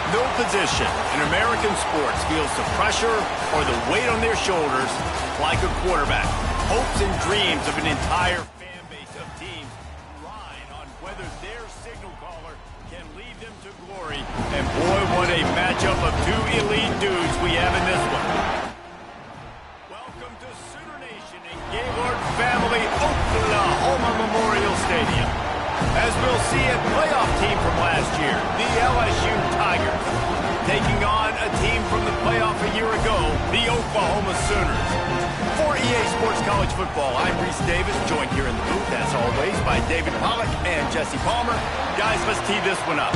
No position in American sports feels the pressure or the weight on their shoulders like a quarterback. Hopes and dreams of an entire fan base of teams rely on whether their signal caller can lead them to glory. And boy, what a matchup of two elite dudes we have in this one. Welcome to Sooner Nation and Gaylord Family Oklahoma Memorial Stadium. As we'll see, a playoff team from last year, the LSU Tigers, taking on a team from the playoff a year ago, the Oklahoma Sooners. For EA Sports College Football, I'm Reese Davis, joined here in the booth, as always, by David Pollack and Jesse Palmer. Guys, let's tee this one up.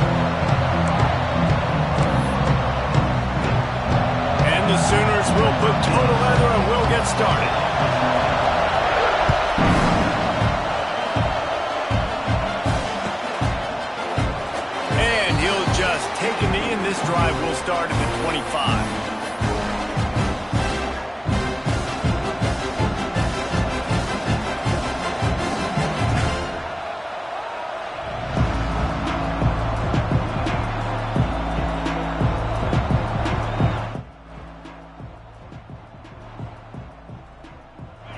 And the Sooners will put toe to leather and we'll get started. Take a knee, and this drive will start at the 25.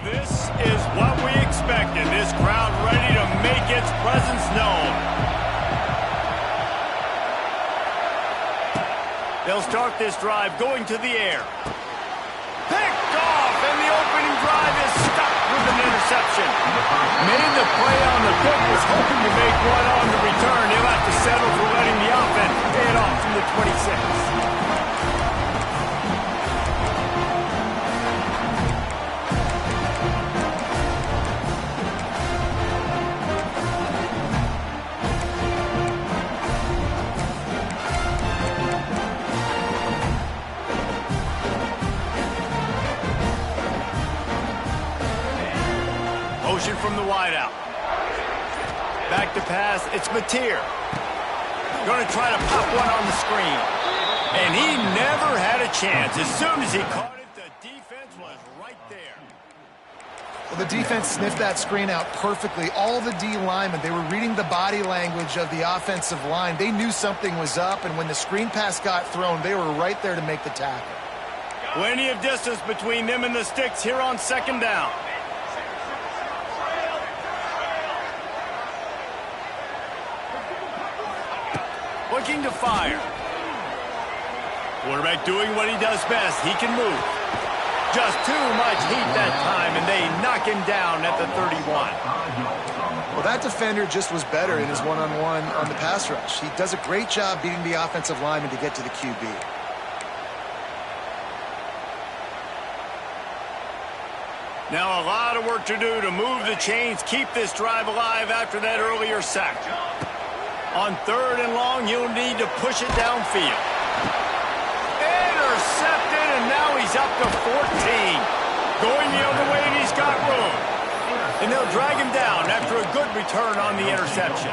This is what we expected. This crowd ready to make its presence known. They'll start this drive going to the air. Picked off, and the opening drive is stuck with an interception. Made the play on the pick, was hoping to make one on the return. He'll have to settle for letting the offense pay it off from the 26. From the wideout. Back to pass, it's Mateer. Going to try to pop one on the screen. And he never had a chance. As soon as he caught it, the defense was right there. Well, the defense sniffed that screen out perfectly. All the D linemen, they were reading the body language of the offensive line. They knew something was up, and when the screen pass got thrown, they were right there to make the tackle. Plenty of distance between them and the sticks here on second down. Looking to fire. Quarterback doing what he does best. He can move. Just too much heat that time, and they knock him down at the 31. Well, that defender just was better in his one-on-one on the pass rush. He does a great job beating the offensive lineman to get to the QB. Now a lot of work to do to move the chains, keep this drive alive after that earlier sack. On third and long, he'll need to push it downfield. Intercepted, and now he's up to 14. Going the other way, and he's got room. And they'll drag him down after a good return on the interception.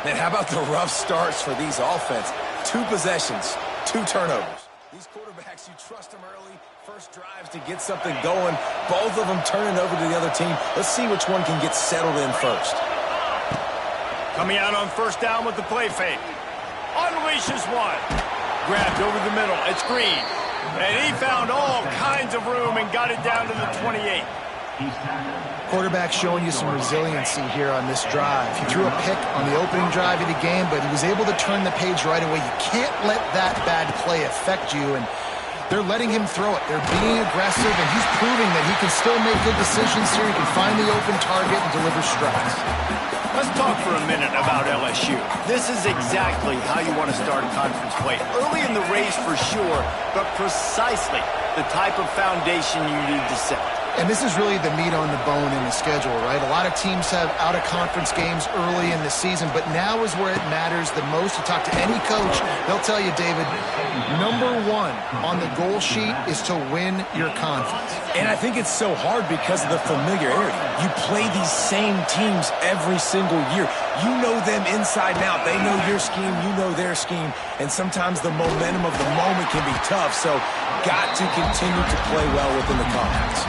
Man, how about the rough starts for these offense? 2 possessions, 2 turnovers. These quarterbacks, you trust them early. First drives to get something going. Both of them turning over to the other team. Let's see which one can get settled in first. Coming out on first down with the play fake. Unleashes one. Grabbed over the middle. It's Green. And he found all kinds of room and got it down to the 28. Quarterback showing you some resiliency here on this drive. He threw a pick on the opening drive of the game, but he was able to turn the page right away. You can't let that bad play affect you, and they're letting him throw it. They're being aggressive, and he's proving that he can still make good decisions here. He can find the open target and deliver strikes. Let's talk for a minute about LSU. This is exactly how you want to start conference play. Early in the race for sure, but precisely the type of foundation you need to set. And this is really the meat on the bone in the schedule, right? A lot of teams have out-of-conference games early in the season, but now is where it matters the most. You talk to any coach, they'll tell you, David, number 1 on the goal sheet is to win your conference. And I think it's so hard because of the familiarity. You play these same teams every single year. You know them inside and out. They know your scheme, you know their scheme, and sometimes the momentum of the moment can be tough, so got to continue to play well within the conference.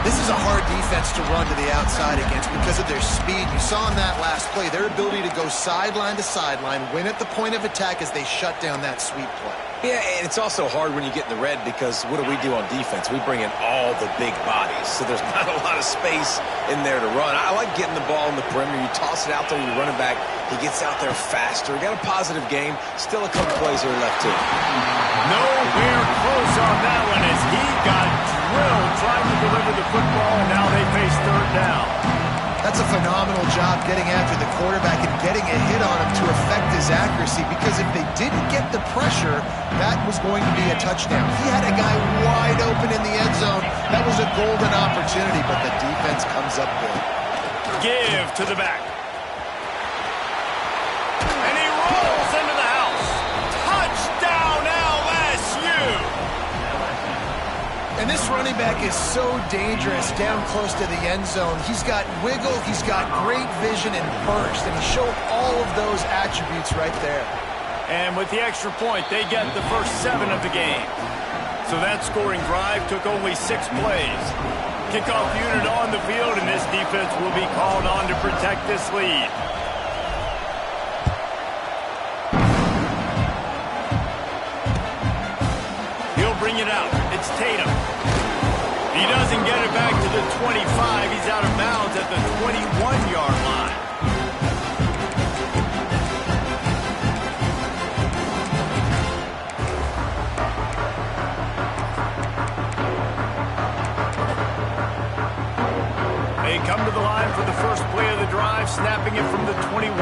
This is a hard defense to run to the outside against because of their speed. You saw in that last play their ability to go sideline to sideline, win at the point of attack as they shut down that sweep play. Yeah, and it's also hard when you get in the red because what do on defense? We bring in all the big bodies, so there's not a lot of space in there to run. I like getting the ball in the perimeter. You toss it out there, you run it back. He gets out there faster. Got a positive game. Still a couple plays here left, too. Nowhere close on that one as he got drilled trying to deliver the football, and now they face third down. That's a phenomenal job getting after the quarterback and getting a hit on him to affect his accuracy, because if they didn't get the pressure, that was going to be a touchdown. He had a guy wide open in the end zone. That was a golden opportunity, but the defense comes up big. Give to the back. And he rolls into the house. Touchdown LSU! And this running back is so dangerous down close to the end zone. He's got wiggle, he's got great vision and burst, and he showed all of those attributes right there. And with the extra point, they get the first 7 of the game. So that scoring drive took only 6 plays. Kickoff unit on the field, and this defense will be called on to protect this lead. He'll bring it out. It's Tatum. He doesn't get it back to the 25. He's out of bounds at the 21-yard line. They come to the line for the first play of the drive, snapping it from the 21.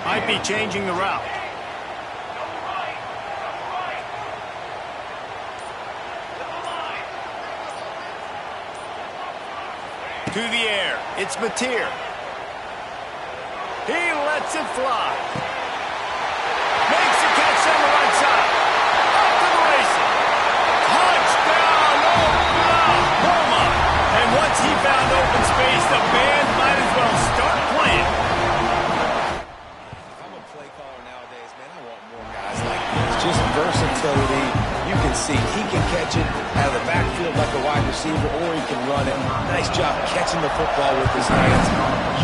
Might be changing the route. To the air, it's Mateer. He lets it fly. Makes a catch on the right side. Up to the races. Touchdown, Oklahoma! And once he found open space, the band might as well start playing. If I'm a play caller nowadays, man, I want more guys like this. Just versatility. You can see he can catch it out of the backfield like a wide receiver, or he can run it. Nice job catching the football with his hands,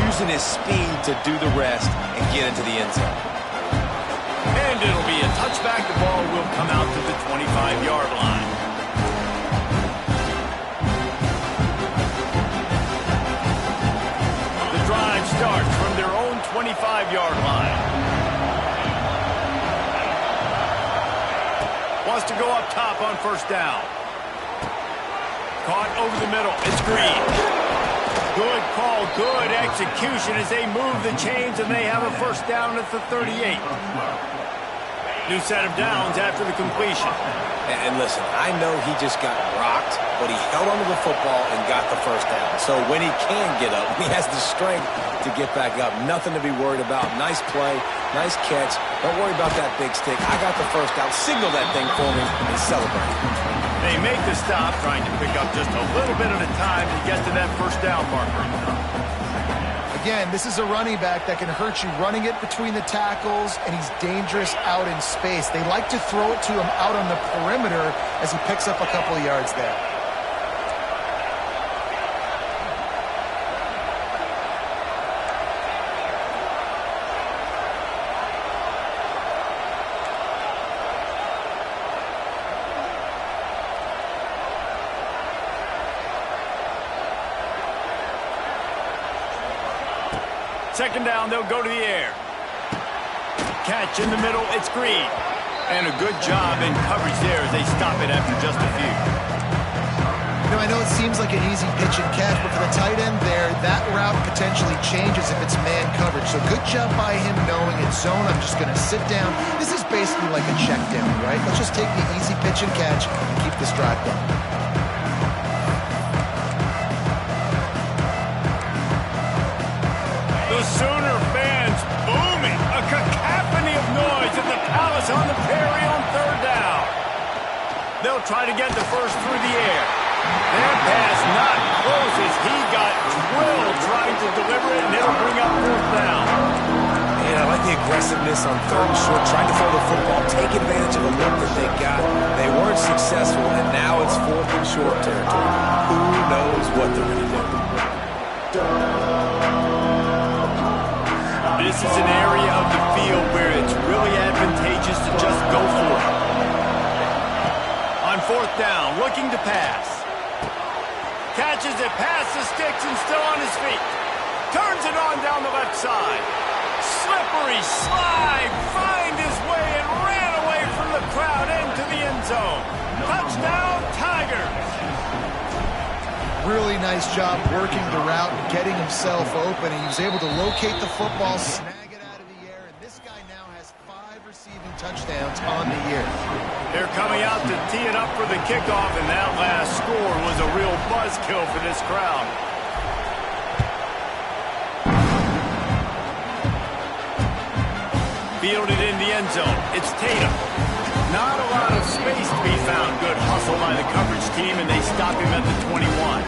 using his speed to do the rest and get into the end zone. And it'll be a touchback. The ball will come out to the 25-yard line. The drive starts from their own 25-yard line. Wants to go up top on first down. Caught over the middle. It's Green. Good call, good execution as they move the chains, and they have a first down at the 38. New set of downs after the completion. And listen, I know he just got rocked, but he held onto the football and got the first down. So when he can get up, he has the strength to get back up. Nothing to be worried about. Nice play, nice catch. Don't worry about that big stick. I got the first down. Signal that thing for me and celebrate. They make the stop, trying to pick up just a little bit at a time to get to that first down marker. Again, this is a running back that can hurt you running it between the tackles, and he's dangerous out in space. They like to throw it to him out on the perimeter as he picks up a couple of yards there. Second down, they'll go to the air. Catch in the middle, it's Green. And a good job in coverage there as they stop it after just a few. You know, I know it seems like an easy pitch and catch, but for the tight end there, that route potentially changes if it's man coverage. So good job by him knowing it's zone. I'm just going to sit down. This is basically like a check down, right? Let's just take the easy pitch and catch and keep this drive going. The Sooner fans booming. A cacophony of noise at the Palace on the Perry on third down. They'll try to get the first through the air. Their pass not close as he got drilled trying to deliver it, and it'll bring up fourth down. And I like the aggressiveness on 3rd and short, trying to throw the football, take advantage of a look that they got. They weren't successful, and now it's 4th and short territory. Who knows what they're going to do? This is an area of the field where it's really advantageous to just go for it. On 4th down, looking to pass. Catches it past the sticks and still on his feet. Turns it on down the left side. Slippery slide, find his way and ran away from the crowd into the end zone. Touchdown, Tigers. Really nice job working the route, getting himself open. He was able to locate the football, snag it out of the air, and this guy now has 5 receiving touchdowns on the year. They're coming out to tee it up for the kickoff, and that last score was a real buzzkill for this crowd. Fielded in the end zone. It's Tatum. Not a lot of space to be found. Good hustle by the coverage team, and they stop him at the 21.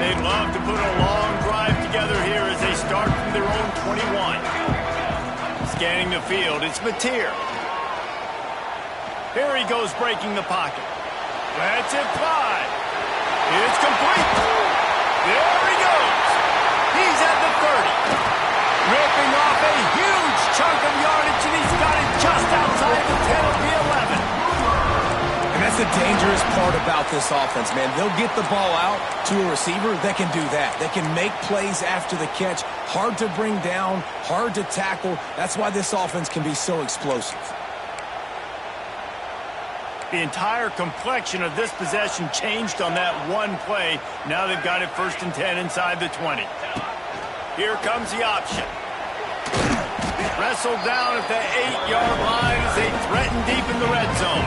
They'd love to put a long drive together here as they start from their own 21. Scanning the field, it's Mateer. Here he goes breaking the pocket. Lets it fly. It's complete. There he goes. He's at the 30. Ripping off a huge chunk of yardage, and he's got it just outside the 10 of the 11. And that's the dangerous part about this offense, man. They'll get the ball out to a receiver that can do that. They can make plays after the catch. Hard to bring down, hard to tackle. That's why this offense can be so explosive. The entire complexion of this possession changed on that one play. Now they've got it 1st and 10 inside the 20. Here comes the option. Wrestled down at the 8-yard line as they threaten deep in the red zone.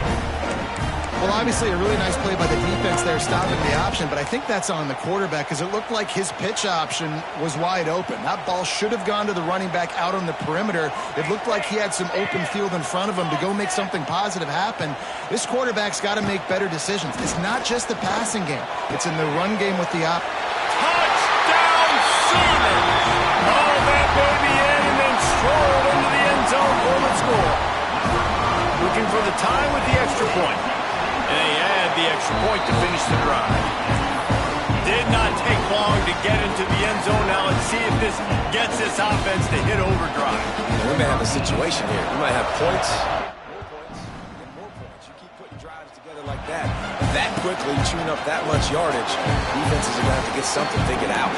Well, obviously a really nice play by the defense there stopping the option, but I think that's on the quarterback because it looked like his pitch option was wide open. That ball should have gone to the running back out on the perimeter. It looked like he had some open field in front of him to go make something positive happen. This quarterback's got to make better decisions. It's not just the passing game. It's in the run game with the Touchdown, Seaman! Oh, that baby in and then strolled into the end zone for the score. Looking for the tie with the extra point. And they add the extra point to finish the drive. Did not take long to get into the end zone. Now let's see if this gets this offense to hit overdrive. We may have a situation here. We might have points, more points. You keep putting drives together like that quickly, chewing up that much yardage, defenses are going to have to get something figured out.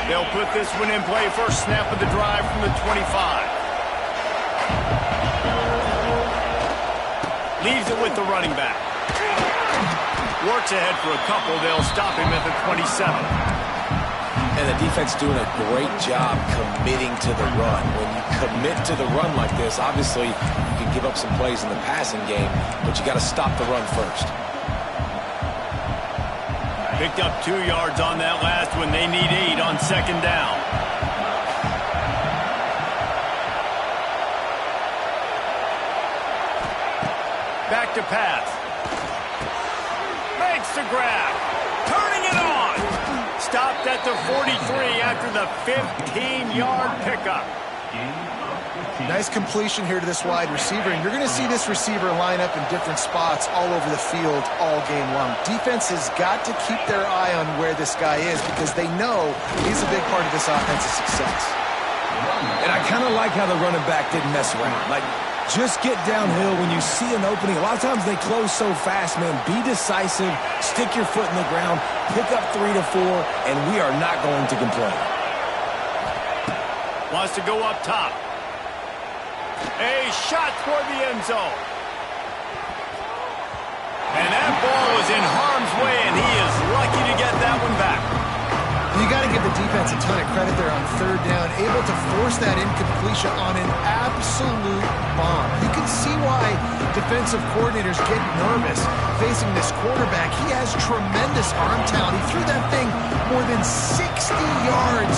They'll put this one in play. First snap of the drive from the 25. Leaves it with the running back. Works ahead for a couple. They'll stop him at the 27. And the defense doing a great job committing to the run. When you commit to the run like this, obviously you can give up some plays in the passing game, but you got to stop the run first. Picked up 2 yards on that last one. They need 8 on 2nd down. Back to pass. Makes the grab. Turning it on. Stopped at the 43 after the 15-yard pickup. Nice completion here to this wide receiver, and you're going to see this receiver line up in different spots all over the field all game long. Defense has got to keep their eye on where this guy is because they know he's a big part of this offense's success. And I kind of like how the running back didn't mess around. Like, just get downhill when you see an opening. A lot of times they close so fast, man. Be decisive, stick your foot in the ground, pick up 3 to 4, and we are not going to complain. Wants to go up top. A shot toward the end zone. And that ball was in harm's way, and he is lucky to get that one back. You got to give the defense a ton of credit there on third down, able to force that incompletion on an absolute bomb. You can see why defensive coordinators get nervous facing this quarterback. He has tremendous arm talent. He threw that thing more than 60 yards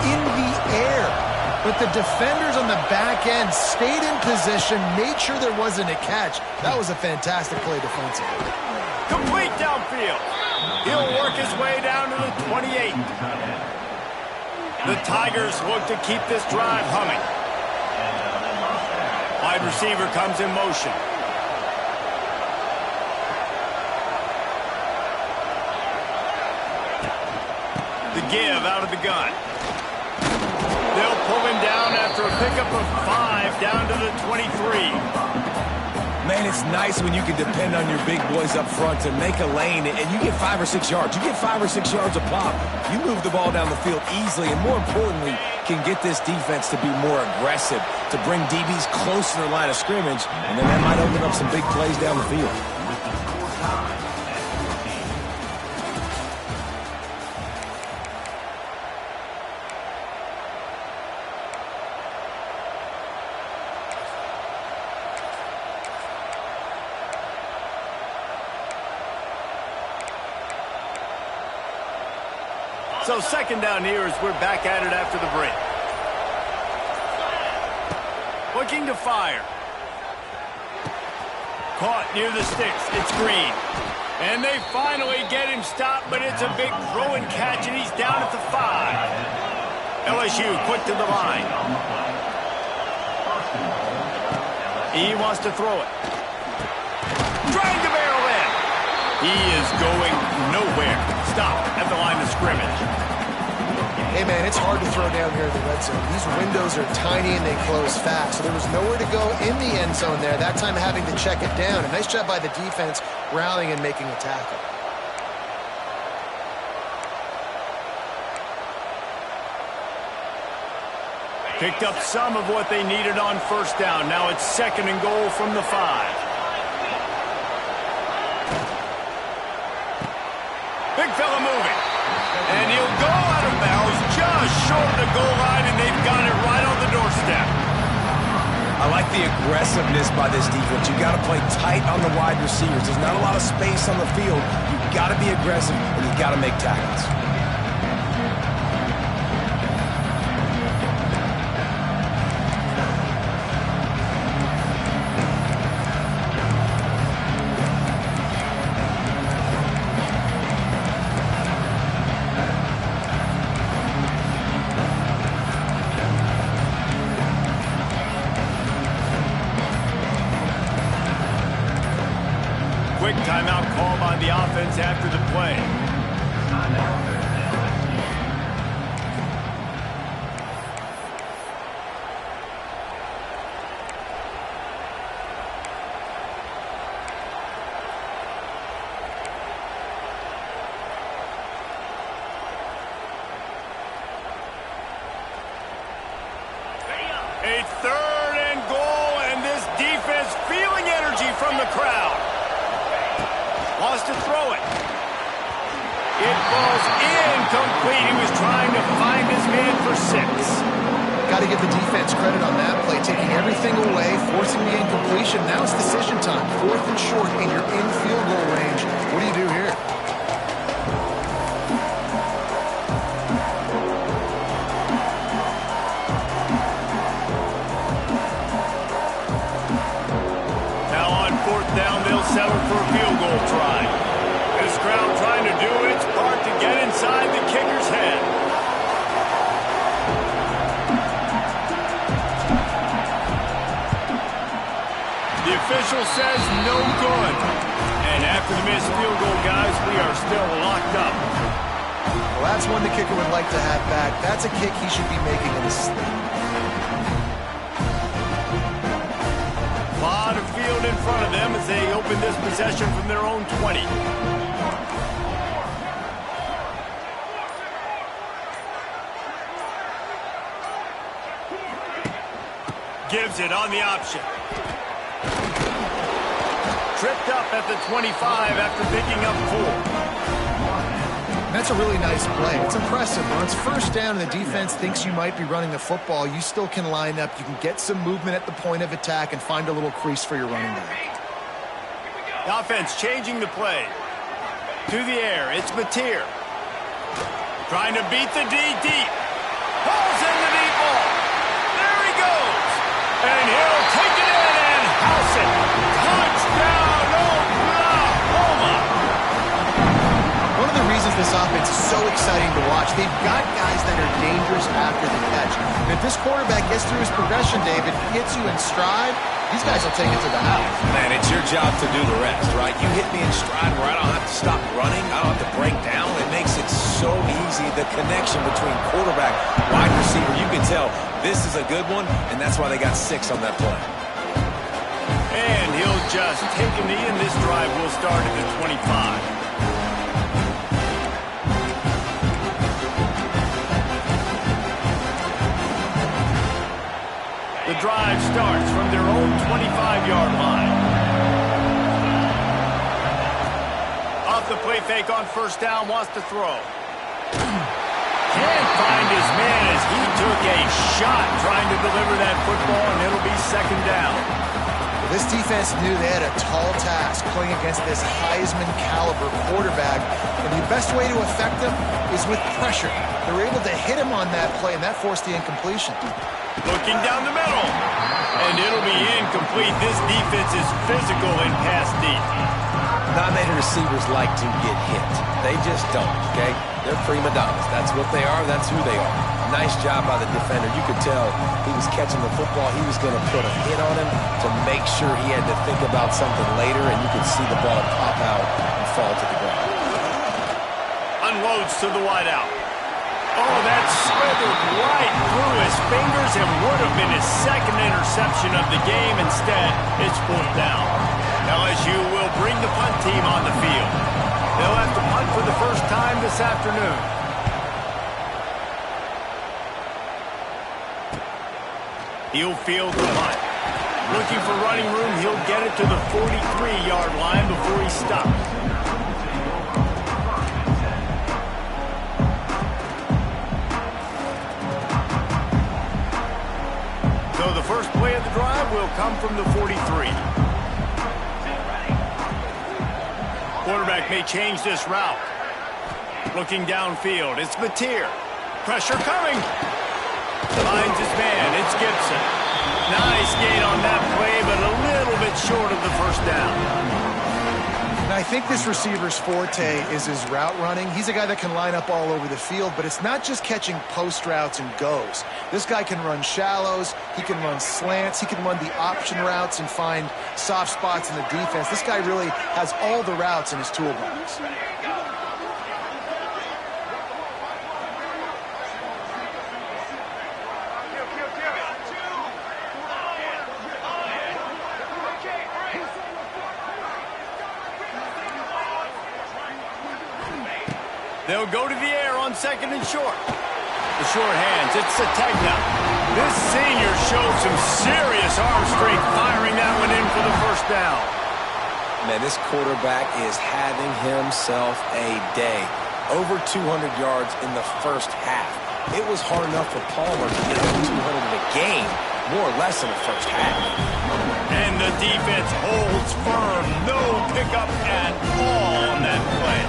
in the air. But the defenders on the back end stayed in position, made sure there wasn't a catch. That was a fantastic play defensively. Complete downfield. He'll work his way down to the 28. The Tigers look to keep this drive humming. Wide receiver comes in motion. The give out of the gun. They'll pull him down after a pickup of 5 down to the 23. Man, it's nice when you can depend on your big boys up front to make a lane and you get 5 or 6 yards. You get 5 or 6 yards a pop. You move the ball down the field easily and, more importantly, can get this defense to be more aggressive, to bring DBs close to their line of scrimmage, and then that might open up some big plays down the field. So second down here as we're back at it after the break. Looking to fire. Caught near the sticks. It's Green. And they finally get him stopped, but it's a big throw and catch, and he's down at the 5. LSU quick to the line. He wants to throw it. Trying to barrel in. He is going nowhere. Stop at the line of scrimmage. Hey, man, it's hard to throw down here in the red zone. These windows are tiny and they close fast, so there was nowhere to go in the end zone there. That time having to check it down. A nice job by the defense rallying and making a tackle. Picked up some of what they needed on first down. Now it's second and goal from the 5. Big fella moving. And he'll go out of bounds just short of the goal line, and they've got it right on the doorstep. I like the aggressiveness by this defense. You got to play tight on the wide receivers. There's not a lot of space on the field. You got to be aggressive, and you got to make tackles. Quick timeout call by the offense after the play. A third and goal, and this defense feeling energy from the crowd. Wants to throw it. It falls incomplete. He was trying to find his man for 6. Got to give the defense credit on that play, taking everything away, forcing the incompletion. Now it's decision time. 4th and short, and you're in field goal range. What do you do here? Now on 4th down, they'll settle for a field goal try. This crowd trying to do its part to get inside the kicker's head. The official says no good. And after the missed field goal, guys, we are still locked up. Well, that's one the kicker would like to have back. That's a kick he should be making in his sleep. Lot of field in front of them as they open this possession from their own 20. Gives it on the option. Tripped up at the 25 after picking up 4. That's a really nice play. It's impressive. When it's first down and the defense thinks you might be running the football, you still can line up. You can get some movement at the point of attack and find a little crease for your running back. The offense changing the play. To the air, it's Mateer. Trying to beat the D deep. Pulls in the deep ball. There he goes. And he'll take it in and house it. Touchdown, Oklahoma. One of the reasons this offense is so exciting to watch, they've got guys that are dangerous after the catch. And if this quarterback gets through his progression, David, hits you in stride, these guys will take it to the house. Man, it's your job to do the rest, right? You hit me in stride where I don't have to stop running. I don't have to break down. It makes it so easy. The connection between quarterback, wide receiver, you can tell this is a good one, and that's why they got 6 on that play. And he'll just take a knee, and this drive will start at the 25. The drive starts from their own 25-yard line. Off the play fake on first down, wants to throw. Can't find his man as he took a shot trying to deliver that football, and it'll be second down. This defense knew they had a tall task playing against this Heisman-caliber quarterback, and the best way to affect him is with pressure. They were able to hit him on that play, and that forced the incompletion. Looking down the middle, and it'll be incomplete. This defense is physical and pass deep. Not many receivers like to get hit. They just don't, okay? They're prima donnas. That's what they are. That's who they are. Nice job by the defender. You could tell he was catching the football. He was going to put a hit on him to make sure he had to think about something later, and you could see the ball pop out and fall to the ground. Unloads to the wideout. Oh, that slithered right through his fingers and would have been his second interception of the game. Instead, it's 4th down. LSU will bring the punt team on the field. They'll have to punt for the first time this afternoon. He'll field the punt. Looking for running room, he'll get it to the 43-yard line before he stops. So the first play of the drive will come from the 43. Quarterback may change this route. Looking downfield, it's Mateer. Pressure coming. Finds his man, it's Gibson. Nice gain on that play, but a little bit short of the first down. And I think this receiver's forte is his route running. He's a guy that can line up all over the field, but it's not just catching post routes and goes. This guy can run shallows, he can run slants, he can run the option routes and find soft spots in the defense. This guy really has all the routes in his toolbox. They'll go to the air on second and short. The short hands, it's Sategna. This senior showed some serious arm strength firing that one in for the first down. Man, this quarterback is having himself a day. Over 200 yards in the first half. It was hard enough for Palmer to get over 200 in a game, more or less in the first half. And the defense holds firm. No pickup at all on that play.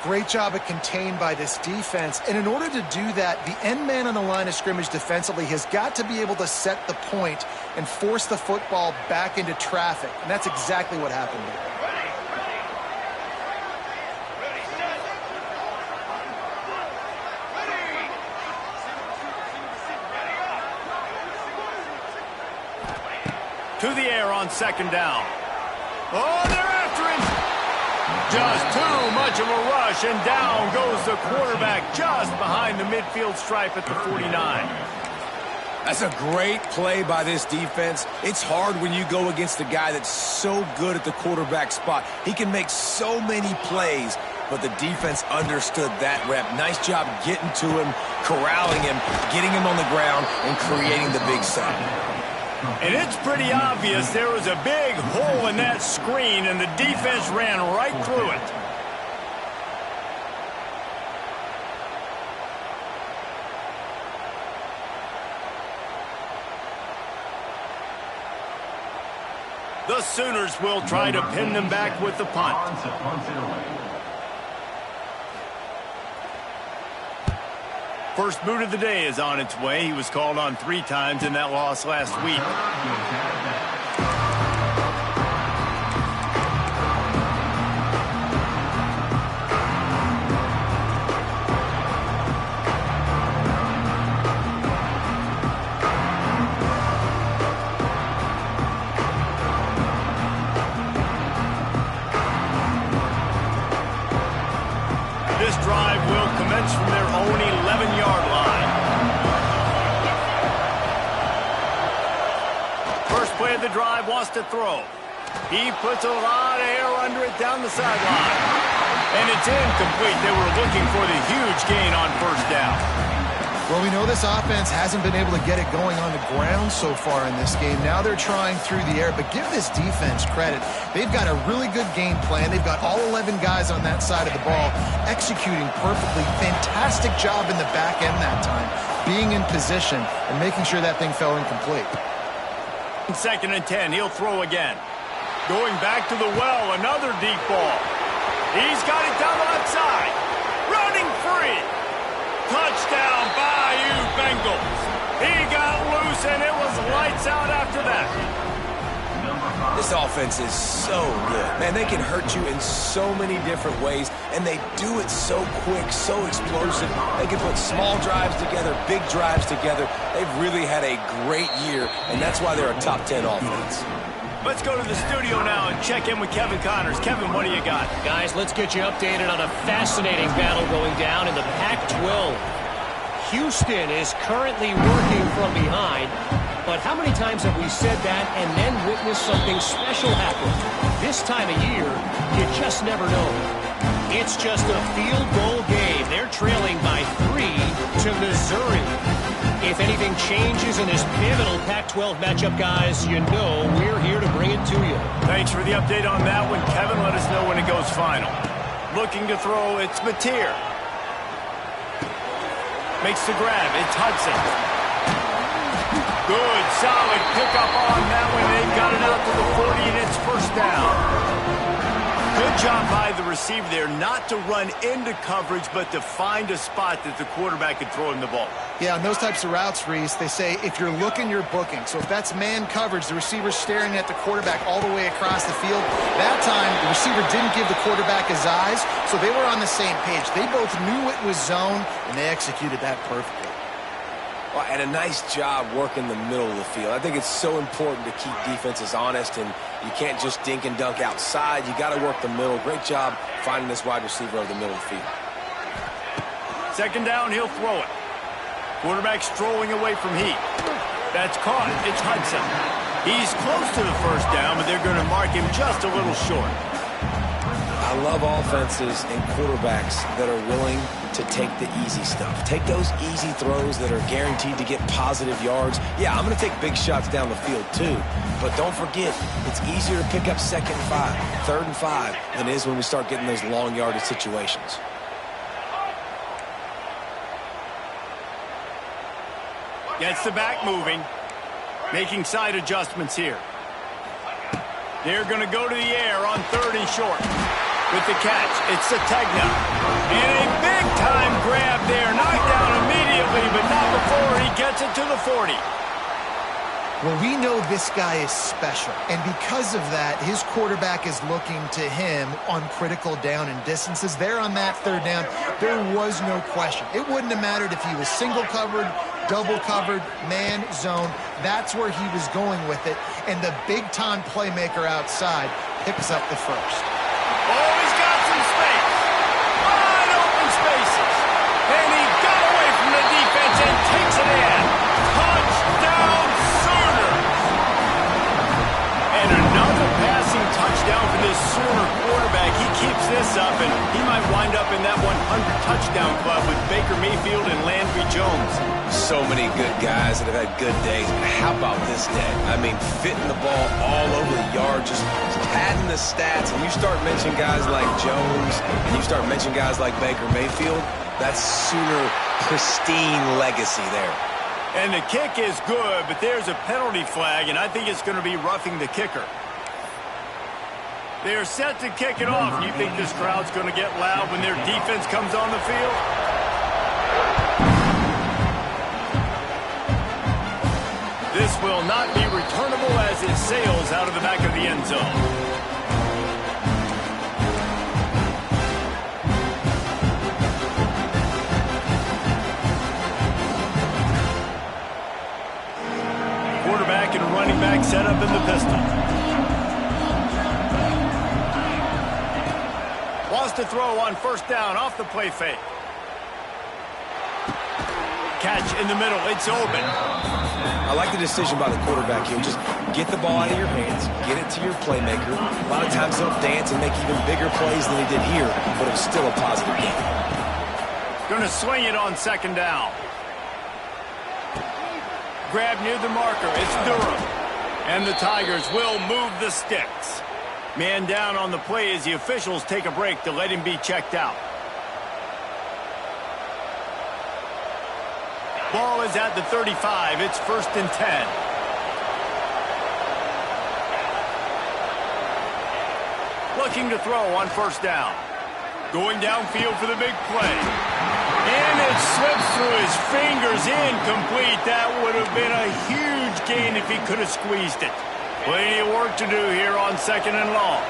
Great job of contained by this defense. And in order to do that, the end man on the line of scrimmage defensively has got to be able to set the point and force the football back into traffic. And that's exactly what happened there. To the air on second down. Oh, they're after him. Just too much of a rush, and down goes the quarterback just behind the midfield stripe at the 49. That's a great play by this defense. It's hard when you go against a guy that's so good at the quarterback spot. He can make so many plays, but the defense understood that rep. Nice job getting to him, corralling him, getting him on the ground, and creating the big sack. And it's pretty obvious there was a big hole in that screen, and the defense ran right through it. The Sooners will try to pin them back with the punt. First boot of the day is on its way. He was called on 3 times in that loss last week. This drive will commence from their own 11-yard line. First play of the drive, wants to throw. He puts a lot of air under it down the sideline. And it's incomplete. They were looking for the huge gain on first down. Well, we know this offense hasn't been able to get it going on the ground so far in this game. Now they're trying through the air, but give this defense credit. They've got a really good game plan. They've got all 11 guys on that side of the ball executing perfectly. Fantastic job in the back end that time, being in position and making sure that thing fell incomplete. 2nd and 10, he'll throw again. Going back to the well, another deep ball. He's got it down the left side. Running free. Touchdown, Bayou Bengals. He got loose, and it was lights out after that. This offense is so good. Man, they can hurt you in so many different ways, and they do it so quick, so explosive. They can put small drives together, big drives together. They've really had a great year, and that's why they're a top 10 offense. Let's go to the studio now and check in with Kevin Connors. Kevin, what do you got? Guys, let's get you updated on a fascinating battle going down in the Pac-12. Houston is currently working from behind, but how many times have we said that and then witnessed something special happen? This time of year, you just never know. It's just a field goal game. They're trailing by 3 to Missouri. If anything changes in this pivotal Pac-12 matchup, guys, you know we're here to bring it to you. Thanks for the update on that one, Kevin. Let us know when it goes final. Looking to throw, it's Mateer. Makes the grab, it's Hudson. Good, solid pickup on that one. They've got it out to the 40, and it's first down. Good job by the receiver there, not to run into coverage, but to find a spot that the quarterback could throw him the ball. Yeah, on those types of routes, Reese, they say if you're looking, you're booking. So if that's man coverage, the receiver's staring at the quarterback all the way across the field. That time, the receiver didn't give the quarterback his eyes, so they were on the same page. They both knew it was zone, and they executed that perfectly. Well, and a nice job working the middle of the field. I think it's so important to keep defenses honest, and you can't just dink and dunk outside. You got to work the middle. Great job finding this wide receiver over the middle of the field. 2nd down, he'll throw it. Quarterback strolling away from Heat. That's caught. It's Hudson. He's close to the first down, but they're going to mark him just a little short. I love offenses and quarterbacks that are willing to take the easy stuff. Take those easy throws that are guaranteed to get positive yards. Yeah, I'm going to take big shots down the field too. But don't forget, it's easier to pick up 2nd and 5, 3rd and 5 than it is when we start getting those long yardage situations. Gets the back moving. Making side adjustments here. They're going to go to the air on 3rd and short. With the catch, it's Sategna. And a big-time grab there. Knocked down immediately, but not before he gets it to the 40. Well, we know this guy is special, and because of that, his quarterback is looking to him on critical down and distances. There on that 3rd down, there was no question. It wouldn't have mattered if he was single covered, double covered, man, zone. That's where he was going with it, and the big-time playmaker outside picks up the first. Oh, he's got some space. Wide open spaces. And he got away from the defense and takes it in. Touchdown, Sooners. And another passing touchdown for this Sooner quarterback. He keeps this up, and he might wind up in that 100 touchdown club with Baker Mayfield and Landry Jones. So many good guys that have had good days. How about this day? I mean, fitting the ball all over the yard, just padding the stats. And you start mentioning guys like Jones, and you start mentioning guys like Baker Mayfield, that's Sooner pristine legacy there. And the kick is good, but there's a penalty flag, and I think it's going to be roughing the kicker. They are set to kick it off. You think this crowd's going to get loud when their defense comes on the field? This will not be returnable as it sails out of the back of the end zone. Quarterback and running back set up in the pistol. Wants to throw on first down off the play fake. Catch in the middle. It's open. I like the decision by the quarterback here. Just get the ball out of your hands, get it to your playmaker. A lot of times they'll dance and make even bigger plays than he did here, but it was still a positive game. Going to swing it on second down. Grab near the marker. It's Durham. And the Tigers will move the sticks. Man down on the play as the officials take a break to let him be checked out. Ball is at the 35. It's 1st and 10. Looking to throw on first down. Going downfield for the big play. And it slips through his fingers, incomplete. That would have been a huge gain if he could have squeezed it. Plenty of work to do here on 2nd and long.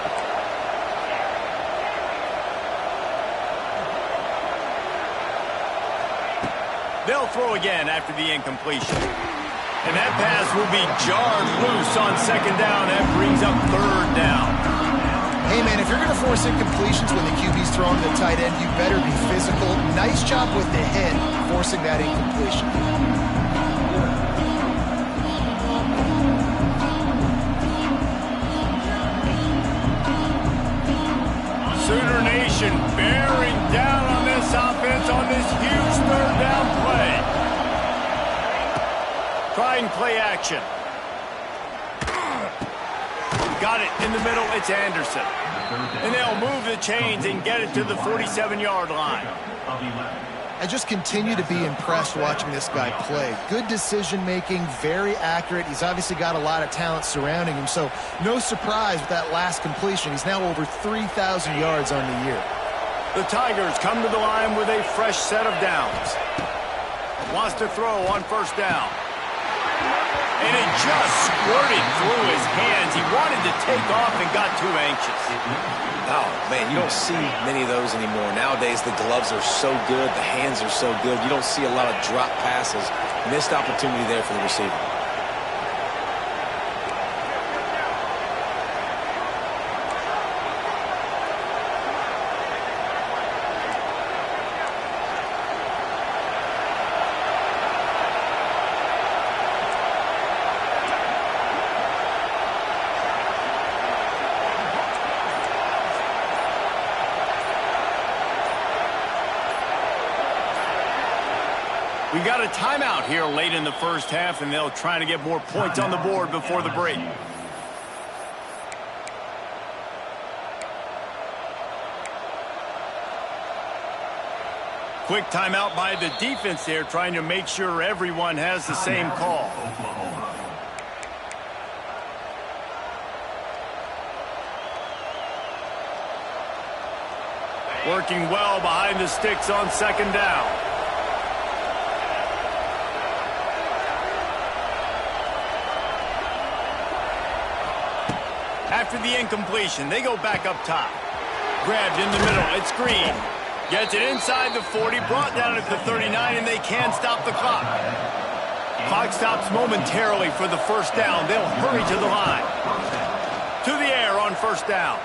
They'll throw again after the incompletion. And that pass will be jarred loose on 2nd down. That brings up 3rd down. Hey, man, if you're going to force incompletions when the QB's throwing to the tight end, you better be physical. Nice job with the hit, forcing that incompletion. Sooner Nation bearing down on this offense on this huge 3rd down play. Trying play action. Got it in the middle. It's Anderson. And they'll move the chains and get it to the 47-yard line. I just continue to be impressed watching this guy play. Good decision-making, very accurate. He's obviously got a lot of talent surrounding him, so no surprise with that last completion. He's now over 3,000 yards on the year. The Tigers come to the line with a fresh set of downs. Wants to throw on first down. And it just squirted through his hands. He wanted to take off and got too anxious. Oh, man, you don't see many of those anymore. Nowadays, the gloves are so good, the hands are so good. You don't see a lot of drop passes. Missed opportunity there for the receiver. We got a timeout here late in the first half, and they'll try to get more points on the board before the break. Quick timeout by the defense there, trying to make sure everyone has the same call. Working well behind the sticks on 2nd down. After the incompletion, they go back up top. Grabbed in the middle. It's Green. Gets it inside the 40, brought down at the 39, and they can't stop the clock. Clock stops momentarily for the first down. They'll hurry to the line. To the air on first down.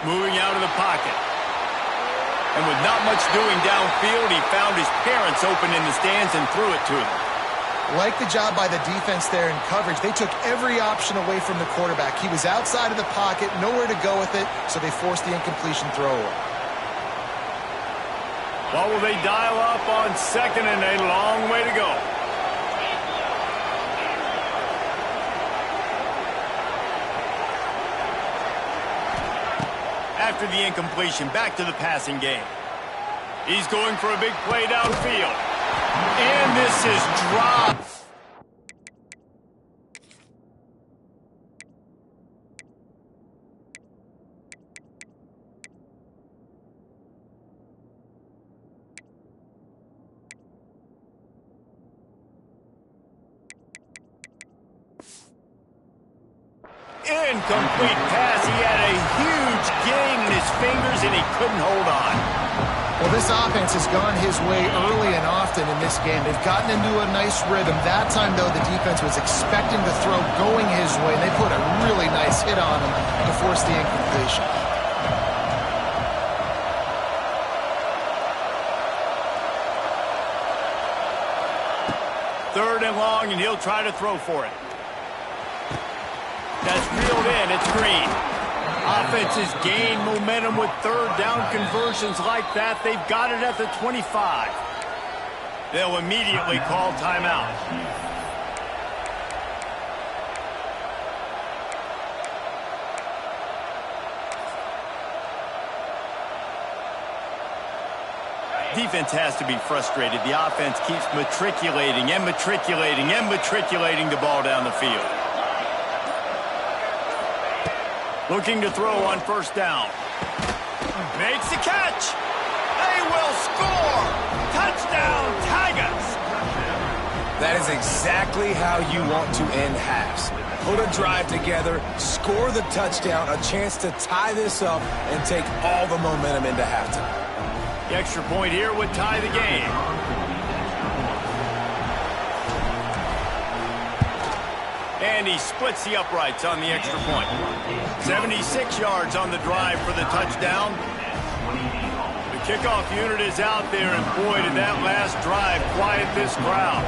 Moving out of the pocket. And with not much doing downfield, he found his parents open in the stands and threw it to them. Like the job by the defense there in coverage. They took every option away from the quarterback. He was outside of the pocket, nowhere to go with it, so they forced the incompletion throw. What will they dial up on 2nd and a long way to go? After the incompletion, back to the passing game. He's going for a big play downfield. And this is dropped. Incomplete pass. He had a huge gain in his fingers, and he couldn't hold on. Well, this offense has gone his way early and often in this game. They've gotten into a nice rhythm. That time, though, the defense was expecting the throw going his way, and they put a really nice hit on him to force the incompletion. Third and long, and he'll try to throw for it. That's reeled in. It's Green. Offenses gain momentum with third down conversions like that. They've got it at the 25. They'll immediately call timeout. Defense has to be frustrated. The offense keeps matriculating and matriculating and matriculating the ball down the field. Looking to throw on first down. Makes the catch. They will score. Touchdown, Tigers. That is exactly how you want to end halves. Put a drive together, score the touchdown, a chance to tie this up, and take all the momentum into halftime. The extra point here would tie the game. And he splits the uprights on the extra point. 76 yards on the drive for the touchdown. The kickoff unit is out there, and boy, did that last drive quiet this crowd.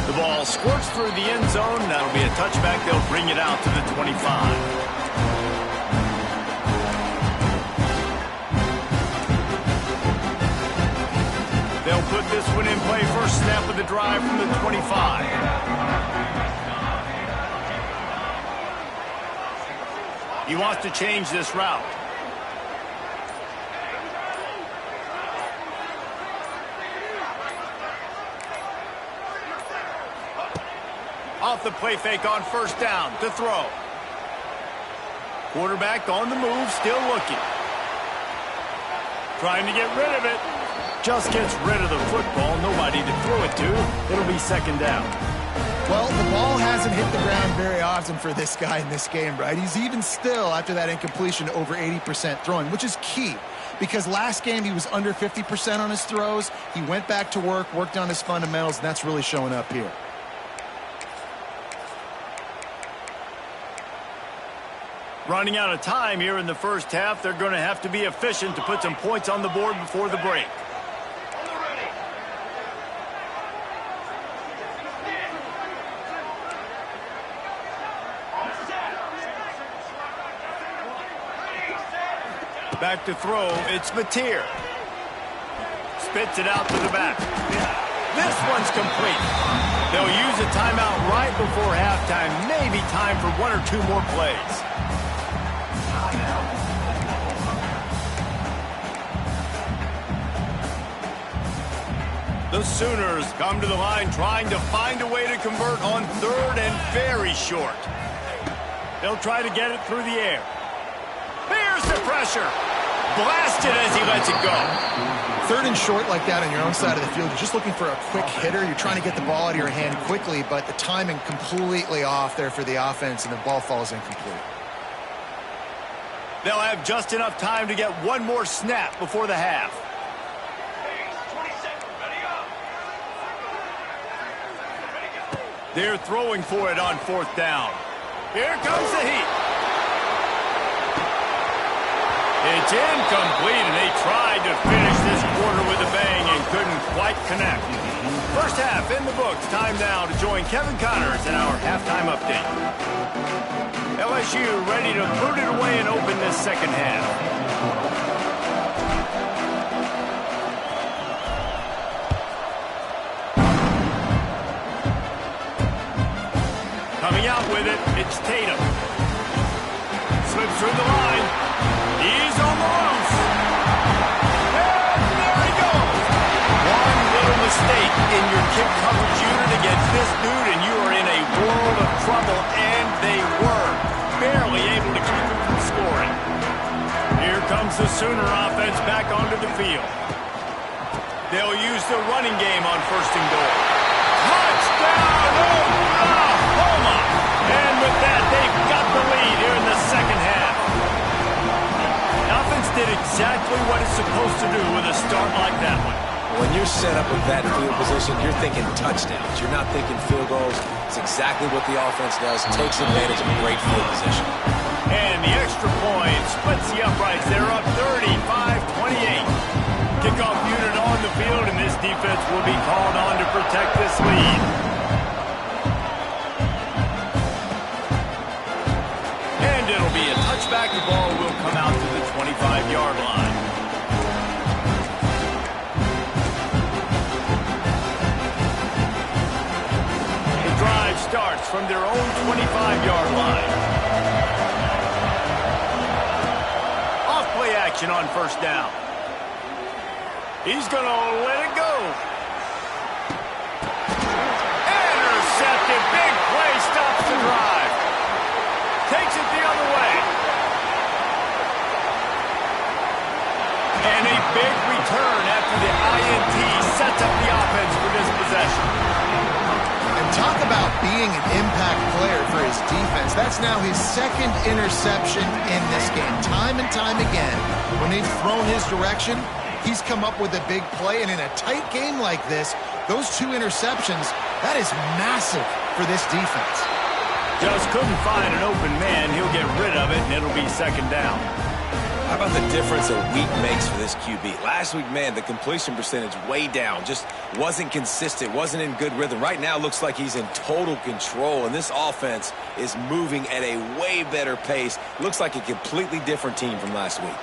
The ball squirts through the end zone. That'll be a touchback. They'll bring it out to the 25. They'll put this one in play. First snap of the drive from the 25. He wants to change this route. Off the play fake on first down to throw. Quarterback on the move, still looking. Trying to get rid of it. Just gets rid of the football. Nobody to throw it to. It'll be second down. Well, the ball hasn't hit the ground very often for this guy in this game, right? He's even still, after that incompletion, over 80% throwing, which is key. Because last game he was under 50% on his throws. He went back to work, worked on his fundamentals, and that's really showing up here. Running out of time here in the first half. They're going to have to be efficient to put some points on the board before the break. Back to throw, it's Mateer. Spits it out to the back. This one's complete. They'll use a timeout right before halftime. Maybe time for one or two more plays. The Sooners come to the line trying to find a way to convert on third and very short. They'll try to get it through the air. Here's the pressure. Blasted as he lets it go. Third and short like that on your own side of the field, you're just looking for a quick hitter. You're trying to get the ball out of your hand quickly, but the timing completely off there for the offense, and the ball falls incomplete. They'll have just enough time to get one more snap before the half. They're throwing for it on fourth down. Here comes the heat. It's incomplete, and they tried to finish this quarter with a bang and couldn't quite connect. First half in the books. Time now to join Kevin Connors in our halftime update. LSU ready to boot it away and open this second half. Coming out with it, it's Tatum. Slips through the line. He's on the loose. And there he goes. One little mistake in your kick coverage unit against this dude, and you are in a world of trouble, and they were barely able to keep him from scoring. Here comes comes the Sooner offense back onto the field. They'll use the running game on 1st and goal. Touchdown, Oklahoma! And with that, they've got the lead here in the second half. The offense did exactly what it's supposed to do with a start like that one. When you're set up with that field position, you're thinking touchdowns. You're not thinking field goals. It's exactly what the offense does. Takes advantage of a great field position. And the extra point splits the uprights. They're up 35-28. Kickoff unit on the field, and this defense will be called on to protect this lead. And it'll be a touchback. The ball will come out to the 25-yard line. The drive starts from their own 25-yard line. Off-play action on 1st down. He's going to let it go. Intercepted. Big play. Stops the drive. Takes it the other way. And a big return after the INT sets up the offense for this possession. And talk about being an impact player for his defense. That's now his 2nd interception in this game. Time and time again, when they've thrown his direction, he's come up with a big play, and in a tight game like this, those 2 interceptions, that is massive for this defense. Just couldn't find an open man. He'll get rid of it, and it'll be 2nd down. How about the difference a week makes for this QB? Last week, man, the completion percentage way down. Just wasn't consistent, wasn't in good rhythm. Right now, looks like he's in total control, and this offense is moving at a way better pace. Looks like a completely different team from last week.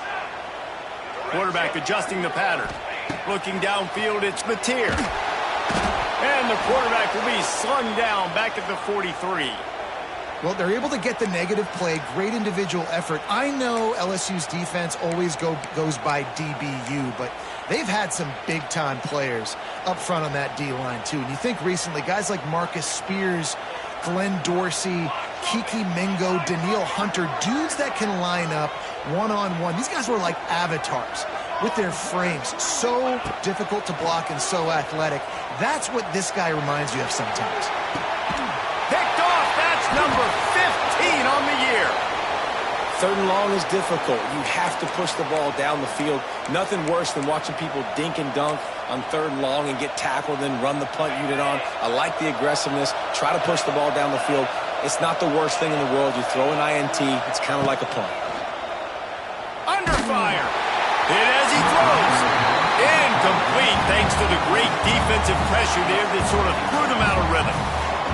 Quarterback adjusting the pattern. Looking downfield, it's Mateer. And the quarterback will be slung down back at the 43. Well, they're able to get the negative play, great individual effort. I know LSU's defense always goes by DBU, but they've had some big-time players up front on that D-line, too. And you think recently, guys like Marcus Spears, Glenn Dorsey, Kiki Mingo, Daniil Hunter, dudes that can line up one-on-one. These guys were like avatars with their frames. So difficult to block and so athletic. That's what this guy reminds you of sometimes. Picked off. That's number 15 on the year. 3rd and long is difficult. You have to push the ball down the field. Nothing worse than watching people dink and dunk on 3rd and long and get tackled, then run the punt unit on. I like the aggressiveness. Try to push the ball down the field. It's not the worst thing in the world. You throw an INT, it's kind of like a punt. Under fire. Hit as he throws. Incomplete thanks to the great defensive pressure there that sort of threw them out of rhythm.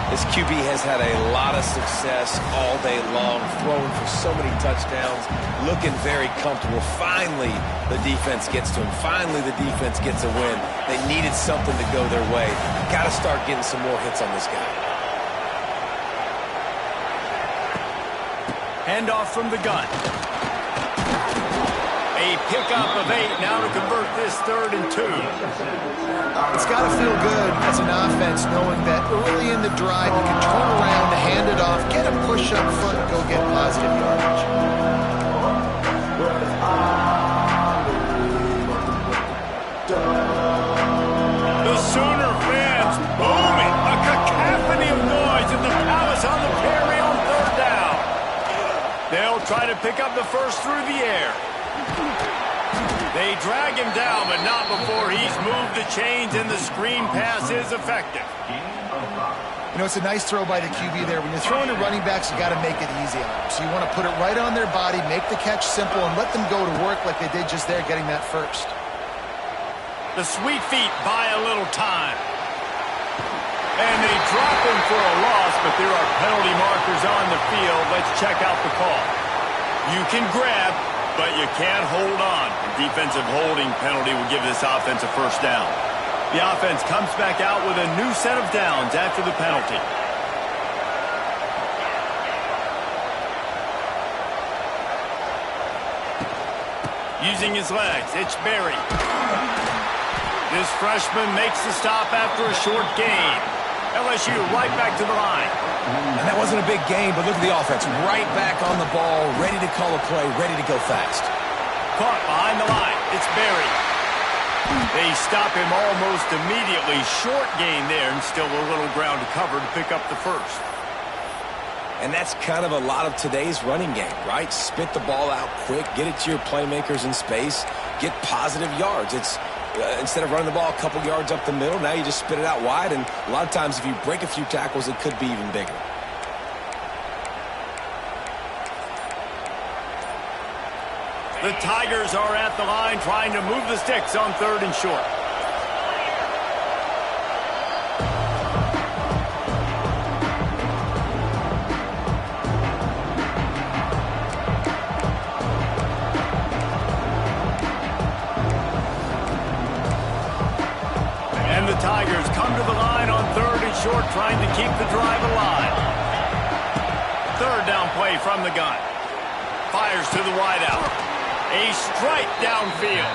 This QB has had a lot of success all day long, throwing for so many touchdowns, looking very comfortable. Finally, the defense gets to him. Finally, the defense gets a win. They needed something to go their way. Got to start getting some more hits on this guy. Handoff from the gun. A pickup of 8 now to convert this 3rd and 2. It's got to feel good as an offense knowing that early in the drive you can turn around, hand it off, get a push up front, and go get positive yardage. The Sooner fans booming. A cacophony of noise at the Palace on the Prairie on 3rd down. They'll try to pick up the first through the air. They drag him down, but not before he's moved the chains, and the screen pass is effective. You know, it's a nice throw by the QB there. When you're throwing to running backs, you got to make it easy on them. So you want to put it right on their body, make the catch simple, and let them go to work like they did just there, getting that first. The sweet feet buy a little time. And they drop him for a loss, but there are penalty markers on the field. Let's check out the call. You can grab, but you can't hold on. A defensive holding penalty will give this offense a 1st down. The offense comes back out with a new set of downs after the penalty. Using his legs, it's Berry. This freshman makes the stop after a short gain. LSU right back to the line. And that wasn't a big gain, but look at the offense. Right back on the ball, ready to call a play, ready to go fast. caught behind the line. It's buried. They stop him almost immediately. Short gain there, and still a little ground to cover to pick up the first. And that's kind of a lot of today's running game, right? Spit the ball out quick, get it to your playmakers in space, get positive yards. It's instead of running the ball a couple yards up the middle, now you just spit it out wide, and a lot of times if you break a few tackles, it could be even bigger. The Tigers are at the line trying to move the sticks on 3rd and short. And the Tigers come to the line on 3rd and short, trying to keep the drive alive. 3rd down play from the gun. Fires to the wideout. A strike downfield.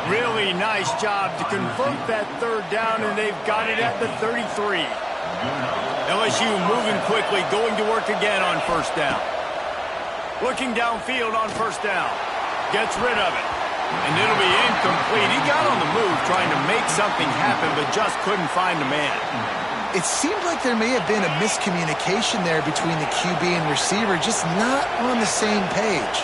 Really nice job to convert that 3rd down, and they've got it at the 33. LSU moving quickly, going to work again on 1st down. Looking downfield on 1st down. Gets rid of it. And it'll be incomplete. He got on the move trying to make something happen, but just couldn't find the man. It seemed like there may have been a miscommunication there between the QB and receiver, just not on the same page.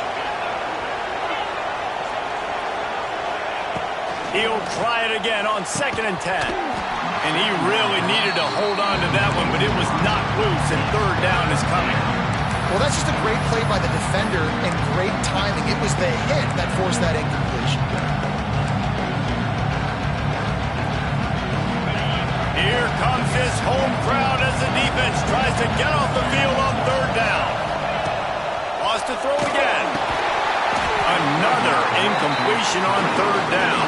He'll try it again on 2nd and 10. And he really needed to hold on to that one, but it was not loose, and 3rd down is coming. Well, that's just a great play by the defender and great timing. It was the hit that forced that incompletion. Here comes his home crowd as the defense tries to get off the field on 3rd down. Lost to throw again. Another incompletion on 3rd down.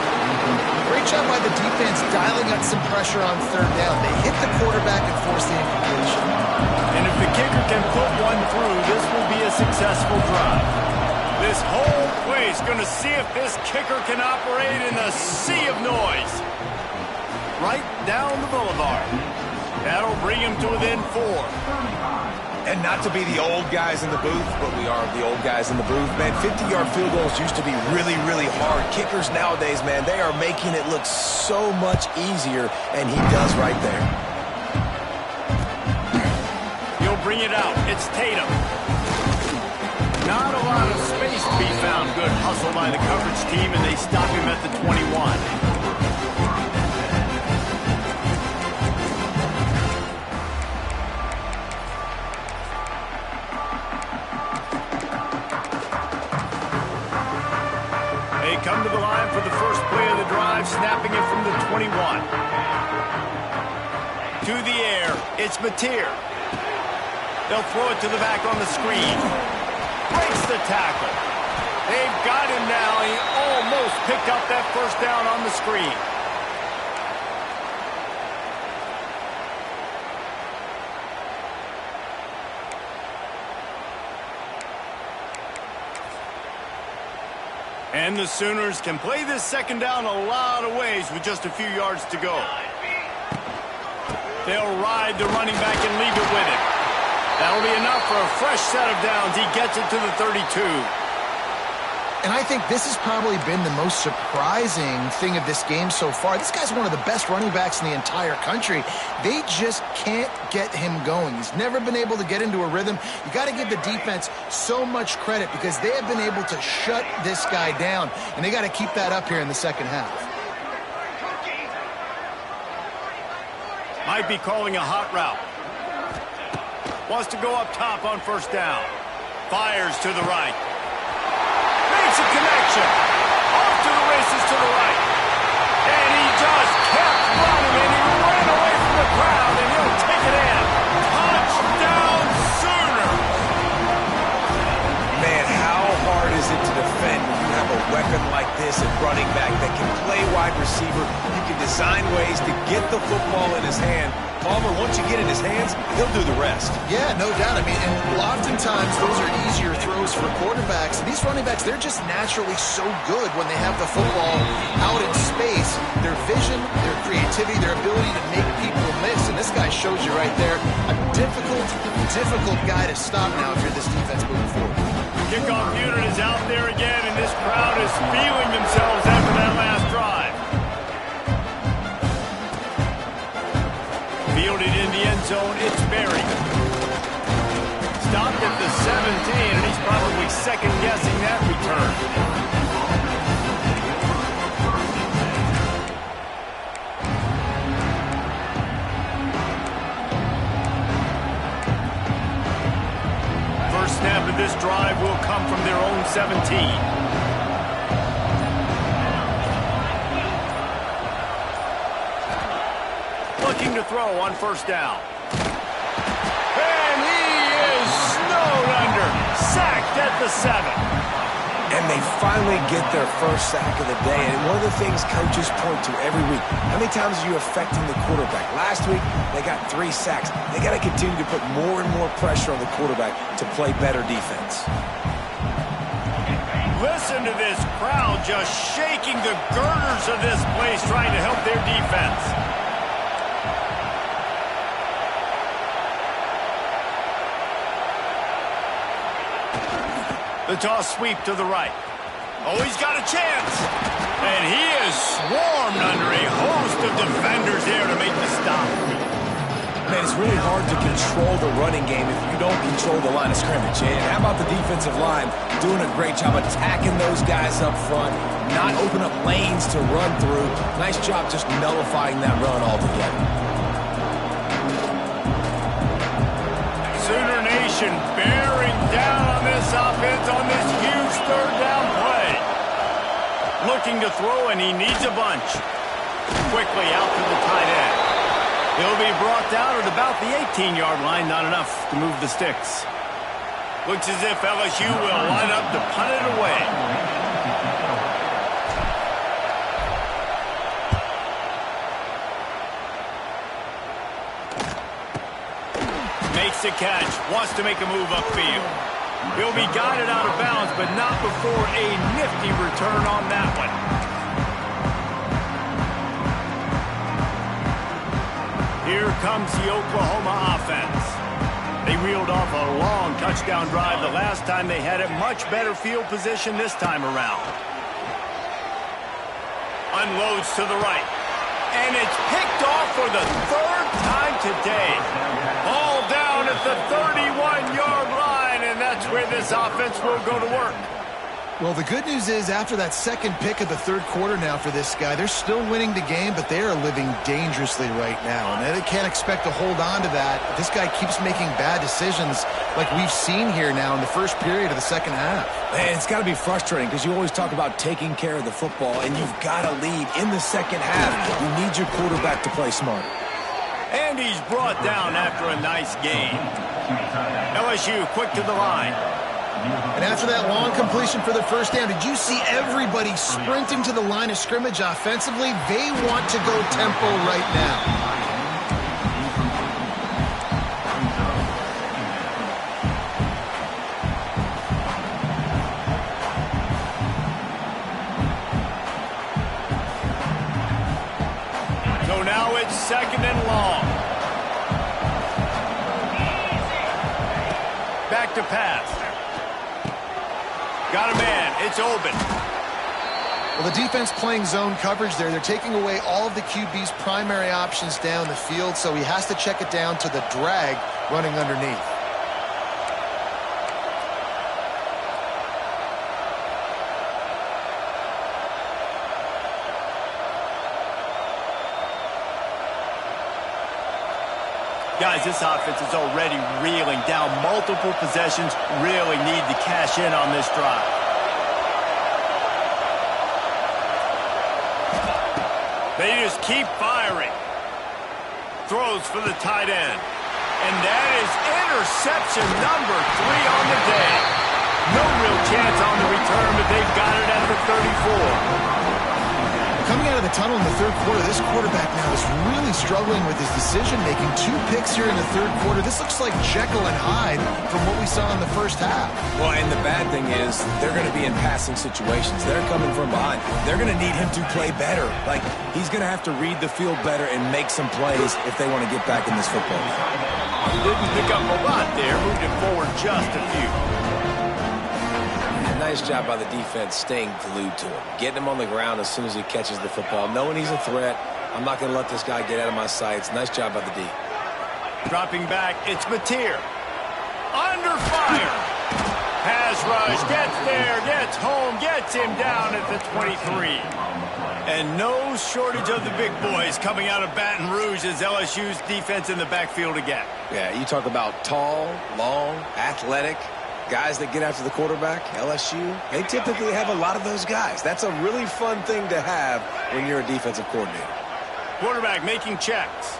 Great job by the defense dialing up some pressure on 3rd down. They hit the quarterback and forced the incompletion. And if the kicker can put one through, this will be a successful drive. This whole place going to see if this kicker can operate in the sea of noise. Right down the boulevard. That'll bring him to within 4. And not to be the old guys in the booth, but we are the old guys in the booth. Man, 50-yard field goals used to be really, really hard. Kickers nowadays, man, they are making it look so much easier, and he does right there. He'll bring it out. It's Tatum. Not a lot of space to be found. Good hustle by the coverage team, and they stop him at the 21. Come to the line for the first play of the drive, snapping it from the 21. To the air, it's Mateer. They'll throw it to the back on the screen. Breaks the tackle. They've got him now. He almost picked up that 1st down on the screen. And the Sooners can play this 2nd down a lot of ways with just a few yards to go. They'll ride the running back and leave it with him. That'll be enough for a fresh set of downs. He gets it to the 32. And I think this has probably been the most surprising thing of this game so far. This guy's one of the best running backs in the entire country. They just can't get him going. He's never been able to get into a rhythm. You got to give the defense so much credit because they have been able to shut this guy down, and they got to keep that up here in the 2nd half. Might be calling a hot route. Wants to go up top on 1st down. Fires to the right. Makes a connection. Off to the races to the right. And he just kept running, and he ran away from the crowd, and he'll take it in. Touchdown, Sooners! Man, how hard is it to defend when you have a weapon like this at running back that can play wide receiver? You can design ways to get the football in his hand. Palmer, once you get in his hands, he'll do the rest. Yeah, no doubt. I mean, and oftentimes those are easier throws for quarterbacks. And these running backs, they're just naturally so good when they have the football out in space. Their vision, their creativity, their ability to make people miss. And this guy shows you right there, a difficult guy to stop now if you're this defense moving forward. Kickoff unit is out there again, and this crowd is must feeling themselves after that last drive. Fielded in the end zone, it's Berry. Stopped at the 17, and he's probably second-guessing that return. Snap of this drive will come from their own 17. Looking to throw on first down. And he is snowed under. Sacked at the 7. And they finally get their first sack of the day. And one of the things coaches point to every week, how many times are you affecting the quarterback? Last week, they got 3 sacks. They got to continue to put more and more pressure on the quarterback to play better defense. Listen to this crowd just shaking the girders of this place, trying to help their defense. The toss sweep to the right. Oh, he's got a chance. And he is swarmed under a host of defenders there to make the stop. Man, it's really hard to control the running game if you don't control the line of scrimmage. And how about the defensive line doing a great job attacking those guys up front, not open up lanes to run through. Nice job just nullifying that run altogether. Sooner Nation bearing down on this offense on this huge third down play. Looking to throw, and he needs a bunch. Quickly out to the tight end. He'll be brought down at about the 18-yard line. Not enough to move the sticks. Looks as if LSU will line up to punt it away. Makes the catch, wants to make a move upfield. He'll be guided out of bounds, but not before a nifty return on that one. Here comes the Oklahoma offense. They reeled off a long touchdown drive the last time. They had a much better field position this time around. Unloads to the right. And it's picked off for the 3rd time today. All down at the 31-yard line, and that's where this offense will go to work. Well, the good news is after that second pick of the third quarter now for this guy, they're still winning the game, but they are living dangerously right now. And they can't expect to hold on to that. This guy keeps making bad decisions like we've seen here now in the first period of the second half. Man, it's got to be frustrating because you always talk about taking care of the football, and you've got to lead in the second half. You need your quarterback to play smart. And he's brought down after a nice game. LSU quick to the line. And after that long completion for the first down, did you see everybody sprinting to the line of scrimmage offensively? They want to go tempo right now. So now it's 2nd and long. Back to pass. Got a man. It's open. Well, the defense playing zone coverage there. They're taking away all of the QB's primary options down the field, so he has to check it down to the drag running underneath. Guys, this offense is already reeling down multiple possessions. Really need to cash in on this drive. They just keep firing. Throws for the tight end. And that is interception number 3 on the day. No real chance on the return, but they've got it at the 34. Coming out of the tunnel in the third quarter, this quarterback now is really struggling with his decision-making. 2 picks here in the third quarter. This looks like Jekyll and Hyde from what we saw in the first half. Well, and the bad thing is they're going to be in passing situations. They're coming from behind. They're going to need him to play better. Like, he's going to have to read the field better and make some plays if they want to get back in this football game. Didn't pick up a lot there. Moved it forward just a few. Nice Nice job by the defense staying glued to him, getting him on the ground as soon as he catches the football, knowing he's a threat. I'm not going to let this guy get out of my sights. Nice job by the D. Dropping back, it's Mateer. Under fire. Pass rush, gets there, gets home, gets him down at the 23. And no shortage of the big boys coming out of Baton Rouge as LSU's defense in the backfield again. Yeah, you talk about tall, long, athletic, guys that get after the quarterback, LSU, they typically have a lot of those guys. That's a really fun thing to have when you're a defensive coordinator. Quarterback making checks.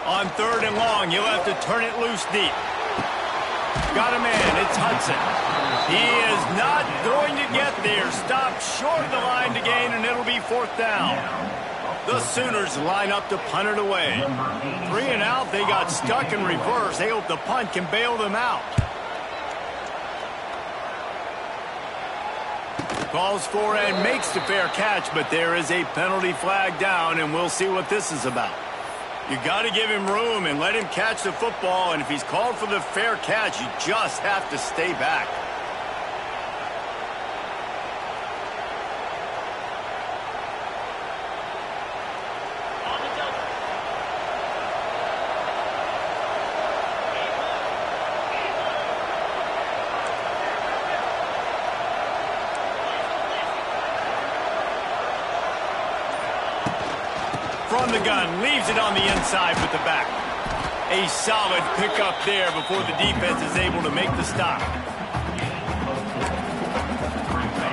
On 3rd and long, you'll have to turn it loose deep. Got a man, it's Hudson. He is not going to get there. Stopped short of the line to gain, and it'll be 4th down. The Sooners line up to punt it away. 3 and out, they got stuck in reverse. They hope the punt can bail them out. Calls for and makes the fair catch, but there is a penalty flag down, and we'll see what this is about. You got to give him room and let him catch the football, and if he's called for the fair catch, you just have to stay back. From the gun, leaves it on the inside with the back. A solid pickup there before the defense is able to make the stop.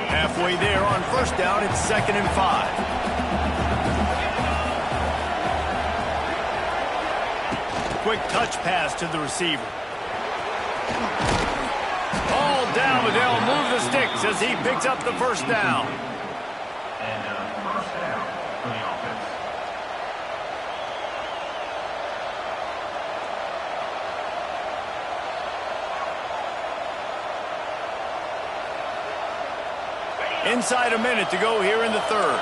Halfway there on 1st down, it's 2nd and 5. Quick touch pass to the receiver. All down, but they'll move the sticks as he picks up the 1st down. Inside a minute to go here in the 3rd.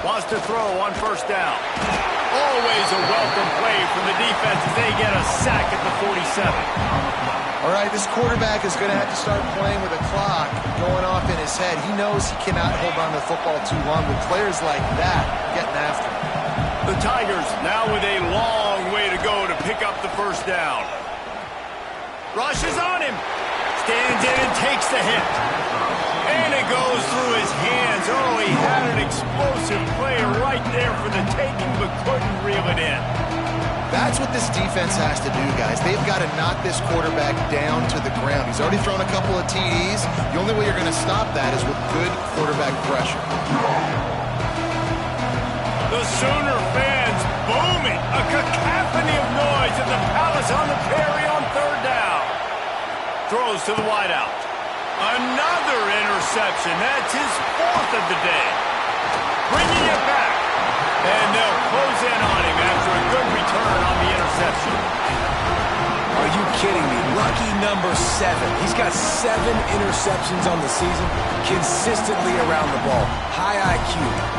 Wants to throw on 1st down. Always a welcome play from the defense as they get a sack at the 47. All right, this quarterback is going to have to start playing with a clock going off in his head. He knows he cannot hold on to the football too long with players like that getting after him. The Tigers now with a long way to go to pick up the 1st down. Rushes on him. Stands in and takes the hit. And it goes through his hands. Oh, he had an explosive play right there for the taking, but couldn't reel it in. That's what this defense has to do, guys. They've got to knock this quarterback down to the ground. He's already thrown a couple of TDs. The only way you're going to stop that is with good quarterback pressure. The Sooner fans booming. A cacophony of noise at the Palace on the Prairie on 3rd down. Throws to the wideout. Another interception. That's his 4th of the day. Bringing it back. And they'll close in on him after a good return on the interception. Are you kidding me? Lucky number 7. He's got 7 interceptions on the season, consistently around the ball. High IQ,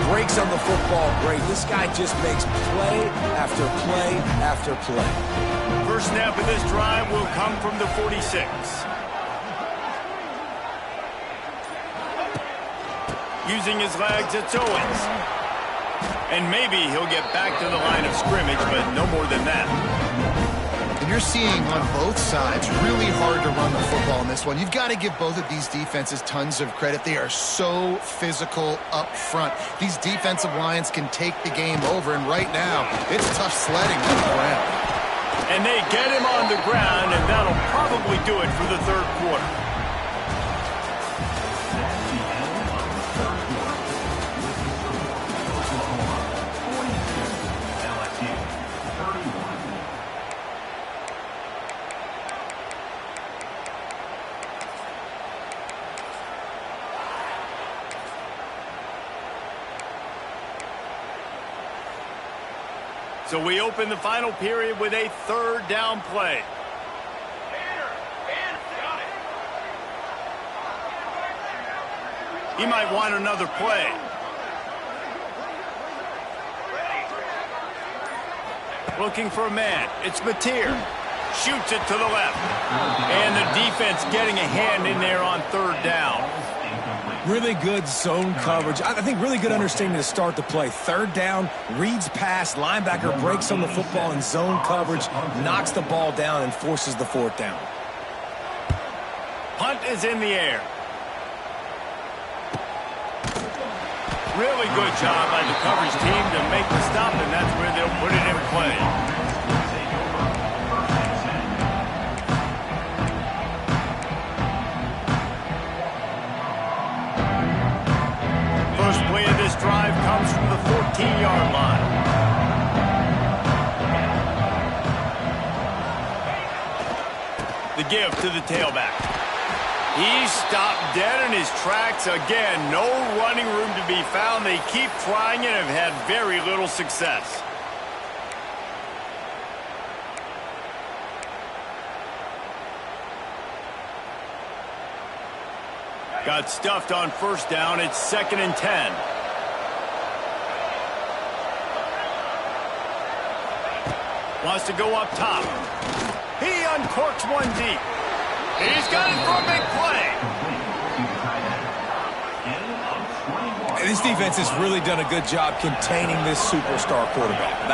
breaks on the football great. This guy just makes play after play after play. First snap of this drive will come from the 46. Using his legs, it's Owens. And maybe he'll get back to the line of scrimmage, but no more than that. And you're seeing on both sides really hard to run the football in this one. You've got to give both of these defenses tons of credit. They are so physical up front. These defensive lines can take the game over, and right now, it's tough sledding on the ground. And they get him on the ground, and that'll probably do it for the 3rd quarter. So we open the final period with a 3rd down play. He might want another play. Looking for a man. It's Mateer. Shoots it to the left. And the defense getting a hand in there on third down. Really good zone coverage. I think really good understanding to start the play. Third down, reads pass, linebacker breaks on the football in zone coverage, knocks the ball down, and forces the fourth down. Punt is in the air. Really good job by the coverage team to make the stop, and that's where they'll put it in play. First play of this drive comes from the 14-yard line. The give to the tailback. He stopped dead in his tracks. Again, no running room to be found. They keep trying and have had very little success. Got stuffed on first down. It's 2nd and 10. Wants to go up top. He uncorks one deep. He's got it for a big play. This defense has really done a good job containing this superstar quarterback.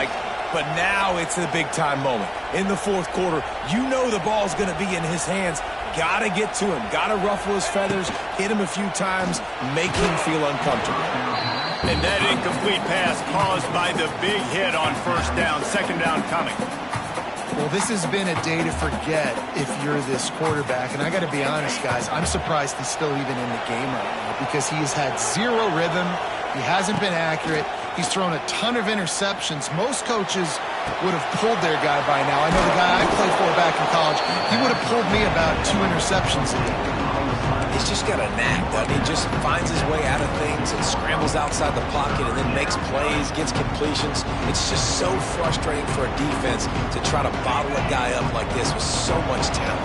But now it's a big-time moment. In the fourth quarter, you know the ball's going to be in his hands. Got to get to him. Got to ruffle his feathers, hit him a few times, make him feel uncomfortable. And that incomplete pass caused by the big hit on first down. Second down coming. Well, this has been a day to forget if you're this quarterback. And I got to be honest, guys, I'm surprised he's still even in the game right now because he has had zero rhythm. He hasn't been accurate. He's thrown a ton of interceptions. Most coaches would have pulled their guy by now. I know the guy I played for back in college, he would have pulled me about 2 interceptions a game. He's just got a knack, doesn't he? Just finds his way out of things and scrambles outside the pocket and then makes plays, gets completions. It's just so frustrating for a defense to try to bottle a guy up like this with so much talent.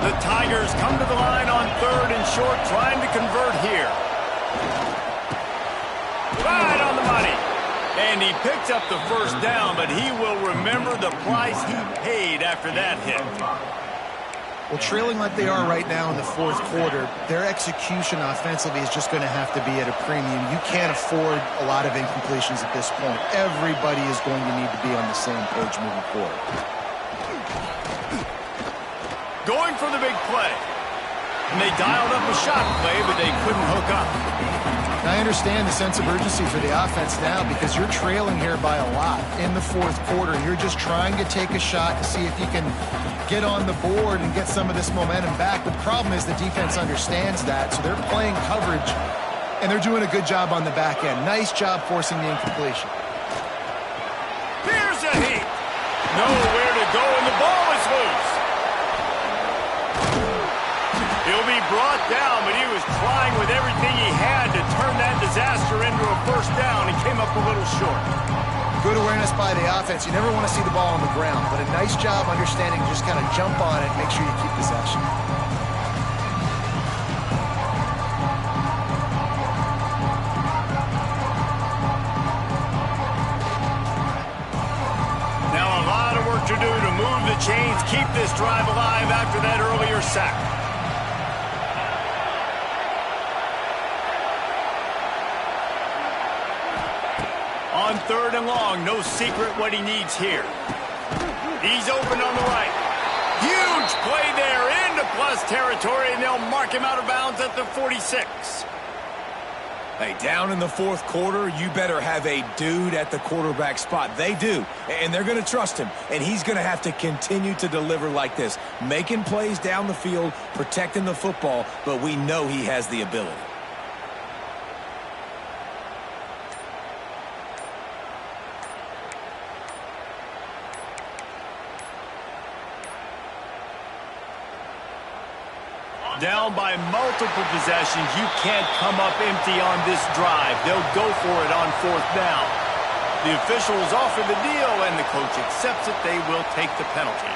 The Tigers come to the line on 3rd and short, trying to convert here. Right on the money. And he picks up the first down, but he will remember the price he paid after that hit. Well, trailing like they are right now in the fourth quarter, their execution offensively is just going to have to be at a premium. You can't afford a lot of incompletions at this point. Everybody is going to need to be on the same page moving forward. Going for the big play. And they dialed up a shot play, but they couldn't hook up. I understand the sense of urgency for the offense now because you're trailing here by a lot in the fourth quarter. You're just trying to take a shot to see if you can get on the board and get some of this momentum back. The problem is the defense understands that, so they're playing coverage, and they're doing a good job on the back end. Nice job forcing the incompletion. Here's a heat. Nowhere to go, and the ball is loose. He'll be brought down, but he was trying with everything he had to turn that disaster into a first down and came up a little short. Good awareness by the offense. You never want to see the ball on the ground, but a nice job understanding to just kind of jump on it and make sure you keep possession. Now a lot of work to do to move the chains, keep this drive alive after that earlier sack. On 3rd and long, no secret what he needs here. He's open on the right. Huge play there into plus territory, and they'll mark him out of bounds at the 46. Hey, down in the fourth quarter, you better have a dude at the quarterback spot. They do, and they're going to trust him, and he's going to have to continue to deliver like this, making plays down the field, protecting the football, but we know he has the ability. Down by multiple possessions, you can't come up empty on this drive. They'll go for it on 4th down. The officials offer the deal, and the coach accepts it. They will take the penalty.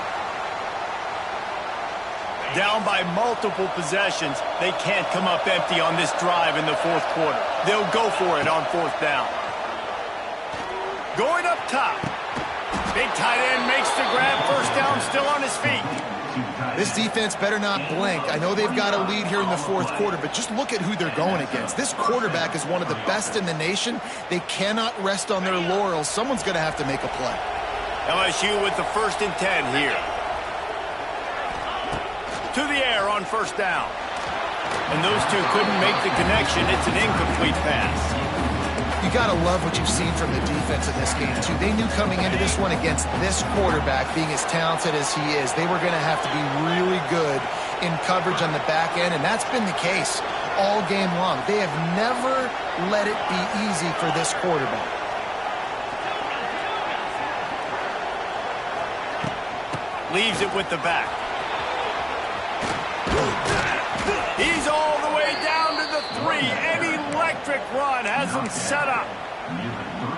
Down by multiple possessions, they can't come up empty on this drive in the fourth quarter. They'll go for it on fourth down. Going up top. Big tight end makes the grab. First down, still on his feet. This defense better not blink. I know they've got a lead here in the fourth quarter, but just look at who they're going against. This quarterback is one of the best in the nation. They cannot rest on their laurels. Someone's going to have to make a play. LSU with the 1st and 10 here. To the air on first down. And those two couldn't make the connection. It's an incomplete pass. You got to love what you've seen from the defense in this game, too. They knew coming into this one against this quarterback, being as talented as he is, they were going to have to be really good in coverage on the back end, and that's been the case all game long. They have never let it be easy for this quarterback. Leaves it with the back. He's all the way down to the 3. An electric run has him set up.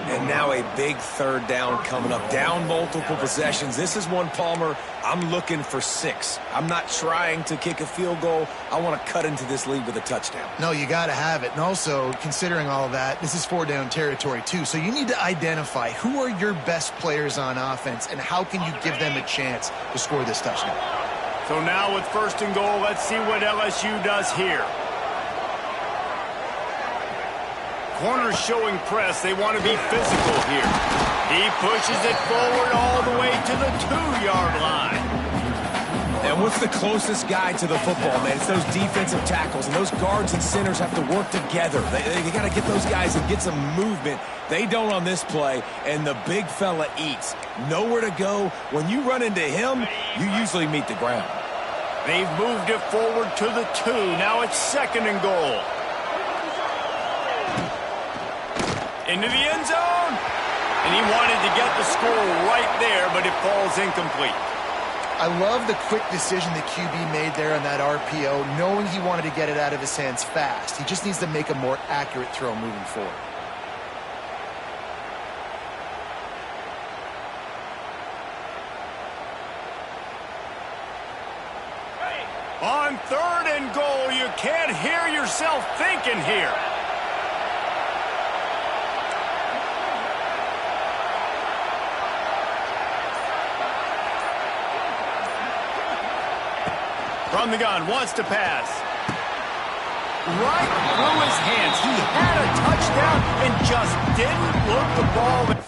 And now a big third down coming up. Down multiple possessions. This is one, Palmer, I'm looking for 6. I'm not trying to kick a field goal. I want to cut into this lead with a touchdown. No, you got to have it. And also, considering all of that, this is 4-down territory, too. So you need to identify who are your best players on offense and how can you give them a chance to score this touchdown. So now with 1st and goal, let's see what LSU does here. Corners showing press. They want to be physical here. He pushes it forward all the way to the 2-yard line. And what's the closest guy to the football, man? It's those defensive tackles, and those guards and centers have to work together. They got to get those guys and get some movement. They don't on this play, and the big fella eats. Nowhere to go. When you run into him, you usually meet the ground. They've moved it forward to the 2. Now it's 2nd and goal. Into the end zone. And he wanted to get the score right there, but it falls incomplete. I love the quick decision the QB made there on that RPO, knowing he wanted to get it out of his hands fast. He just needs to make a more accurate throw moving forward. On 3rd and goal, you can't hear yourself thinking here. From the gun, wants to pass. Right through his hands. He had a touchdown and just didn't look the ball.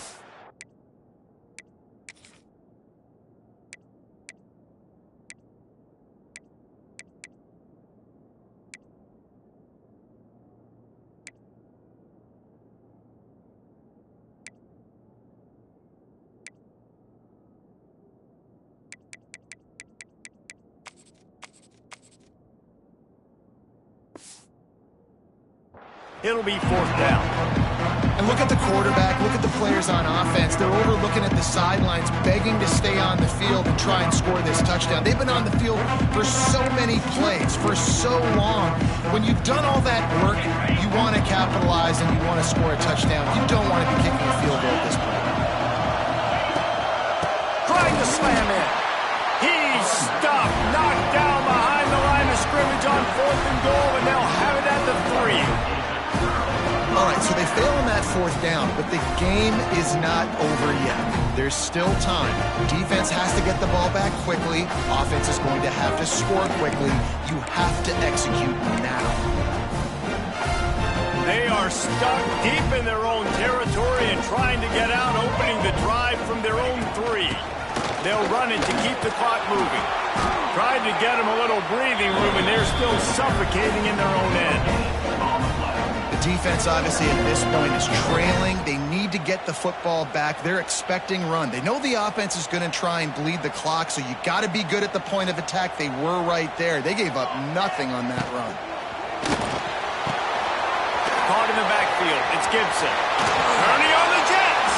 It'll be 4th down. And look at the quarterback, look at the players on offense. They're overlooking at the sidelines, begging to stay on the field and try and score this touchdown. They've been on the field for so many plays, for so long. When you've done all that work, you want to capitalize and you want to score a touchdown. You don't want to be kicking a field goal at this point. Trying to slam in. He's stopped, knocked down behind the line of scrimmage on 4th and goal, and they'll have it at the 3. All right, so they fail on that 4th down, but the game is not over yet. There's still time. Defense has to get the ball back quickly. Offense is going to have to score quickly. You have to execute now. They are stuck deep in their own territory and trying to get out, opening the drive from their own 3. They'll run it to keep the clock moving. Tried to get them a little breathing room, and they're still suffocating in their own end. The defense, obviously, at this point is trailing. They need to get the football back. They're expecting run. They know the offense is going to try and bleed the clock, so you got to be good at the point of attack. They were right there. They gave up nothing on that run. Caught in the backfield. It's Gibson. Turning on the Jets.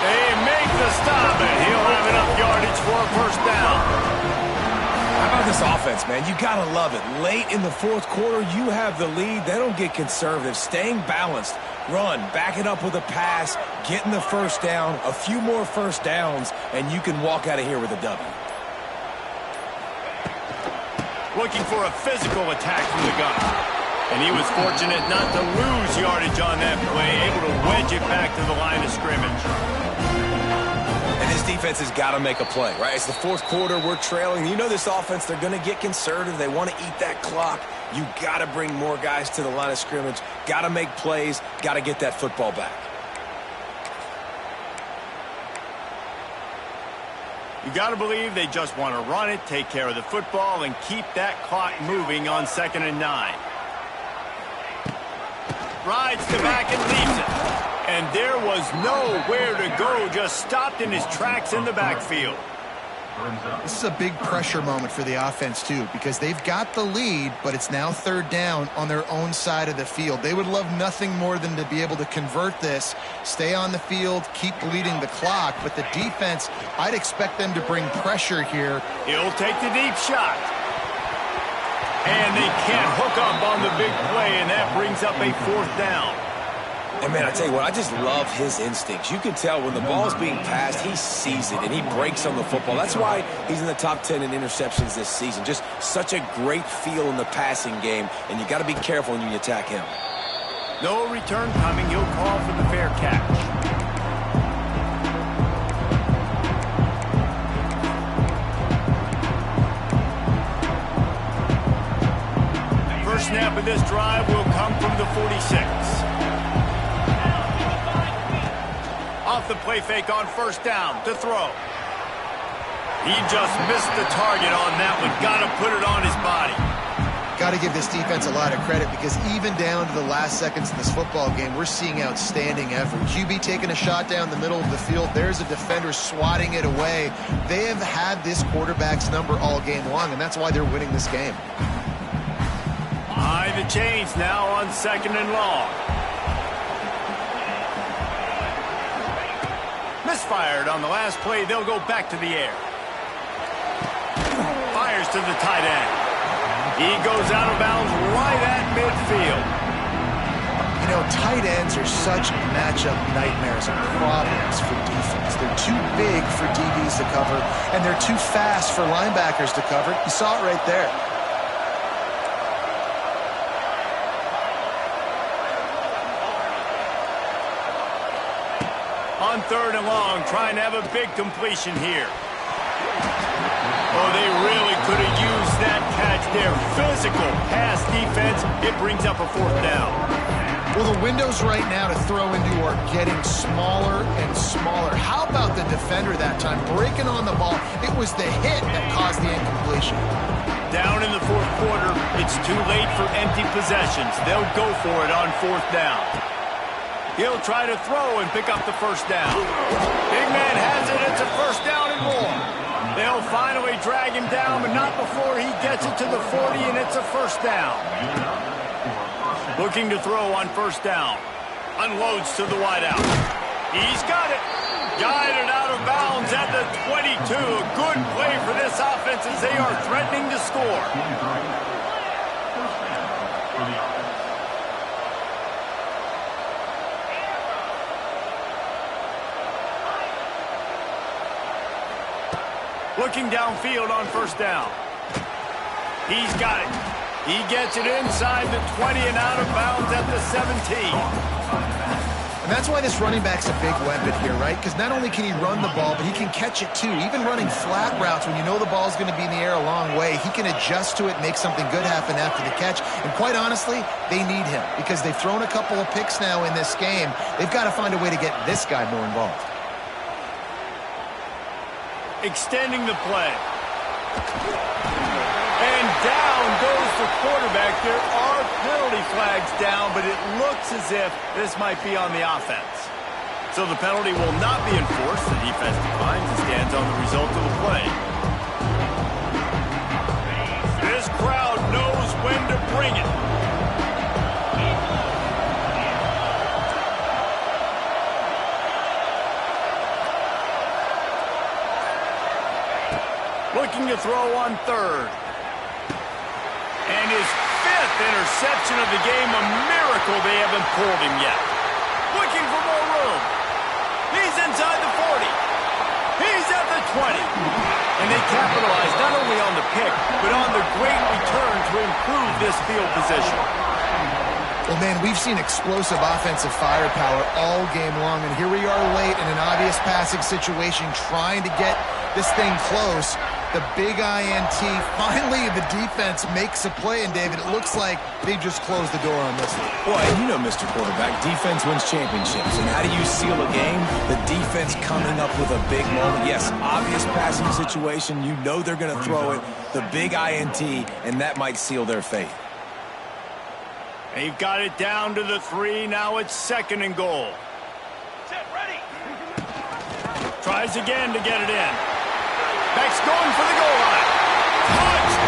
They make the stop, and he'll have enough yardage for a 1st down. How about this offense, man? You got to love it. Late in the 4th quarter, you have the lead. They don't get conservative. Staying balanced. Run, back it up with a pass, getting the 1st down, a few more 1st downs, and you can walk out of here with a W. looking for a physical attack from the gun. And he was fortunate not to lose yardage on that play, able to wedge it back to the line of scrimmage. And this defense has got to make a play, right? It's the fourth quarter. We're trailing. You know this offense, they're going to get conservative. They want to eat that clock. You got to bring more guys to the line of scrimmage. Got to make plays. Got to get that football back. You got to believe they just want to run it, take care of the football, and keep that clock moving on 2nd and 9. Rides to back and leaves it. And there was nowhere to go, just stopped in his tracks in the backfield. This is a big pressure moment for the offense, too, because they've got the lead, but it's now 3rd down on their own side of the field. They would love nothing more than to be able to convert this, stay on the field, keep bleeding the clock. But the defense, I'd expect them to bring pressure here. He'll take the deep shot. And they can't hook up on the big play, and that brings up a 4th down. And, man, I tell you what, I just love his instincts. You can tell when the ball's being passed, he sees it, and he breaks on the football. That's why he's in the top 10 in interceptions this season. Just such a great feel in the passing game, and you got to be careful when you attack him. No return coming. He'll call for the fair catch. First snap of this drive will come from the 46. Off the play fake on 1st down to throw. He just missed the target on that one. Got to put it on his body. Got to give this defense a lot of credit because even down to the last seconds of this football game, we're seeing outstanding effort. QB taking a shot down the middle of the field. There's a defender swatting it away. They have had this quarterback's number all game long, and that's why they're winning this game. Behind the chains now on 2nd and long. Misfired on the last play. They'll go back to the air. Fires to the tight end. He goes out of bounds right at midfield. You know, tight ends are such matchup nightmares and problems for defense. They're too big for DBs to cover, and they're too fast for linebackers to cover. You saw it right there. On 3rd and long, trying to have a big completion here. Oh, they really could have used that catch there. Physical pass defense. It brings up a 4th down. Well, the windows right now to throw into are getting smaller and smaller. How about the defender that time breaking on the ball? It was the hit that caused the incompletion. Down in the 4th quarter, it's too late for empty possessions. They'll go for it on 4th down. He'll try to throw and pick up the 1st down. Big man has it. It's a 1st down and more. They'll finally drag him down, but not before he gets it to the 40, and it's a 1st down. Looking to throw on 1st down. Unloads to the wideout. He's got it. Guided out of bounds at the 22. A good play for this offense as they are threatening to score. Looking downfield on 1st down. He's got it. He gets it inside the 20 and out of bounds at the 17. And that's why this running back's a big weapon here, right? Because not only can he run the ball, but he can catch it too. Even running flat routes when you know the ball's going to be in the air a long way, he can adjust to it, make something good happen after the catch. And quite honestly, they need him because they've thrown a couple of picks now in this game. They've got to find a way to get this guy more involved. Extending the play. And down goes the quarterback. There are penalty flags down, but it looks as if this might be on the offense. So the penalty will not be enforced. The defense declines and stands on the result of the play. This crowd knows when to bring it. Looking to throw on 3rd. And his 5th interception of the game. A miracle they haven't pulled him yet. Looking for more room. He's inside the 40. He's at the 20. And they capitalized not only on the pick, but on the great return to improve this field position. Well, man, we've seen explosive offensive firepower all game long, and here we are late in an obvious passing situation trying to get this thing close. The big INT, finally the defense makes a play, and David, it looks like they just closed the door on this one. Well, and you know, Mr. Quarterback, defense wins championships. And how do you seal a game? The defense coming up with a big moment. Yes, obvious passing situation. You know they're going to throw it. The big INT, and that might seal their fate. They've got it down to the 3. Now it's 2nd and goal. Set, ready. Tries again to get it in. Beck's going for the goal line. Touchdown!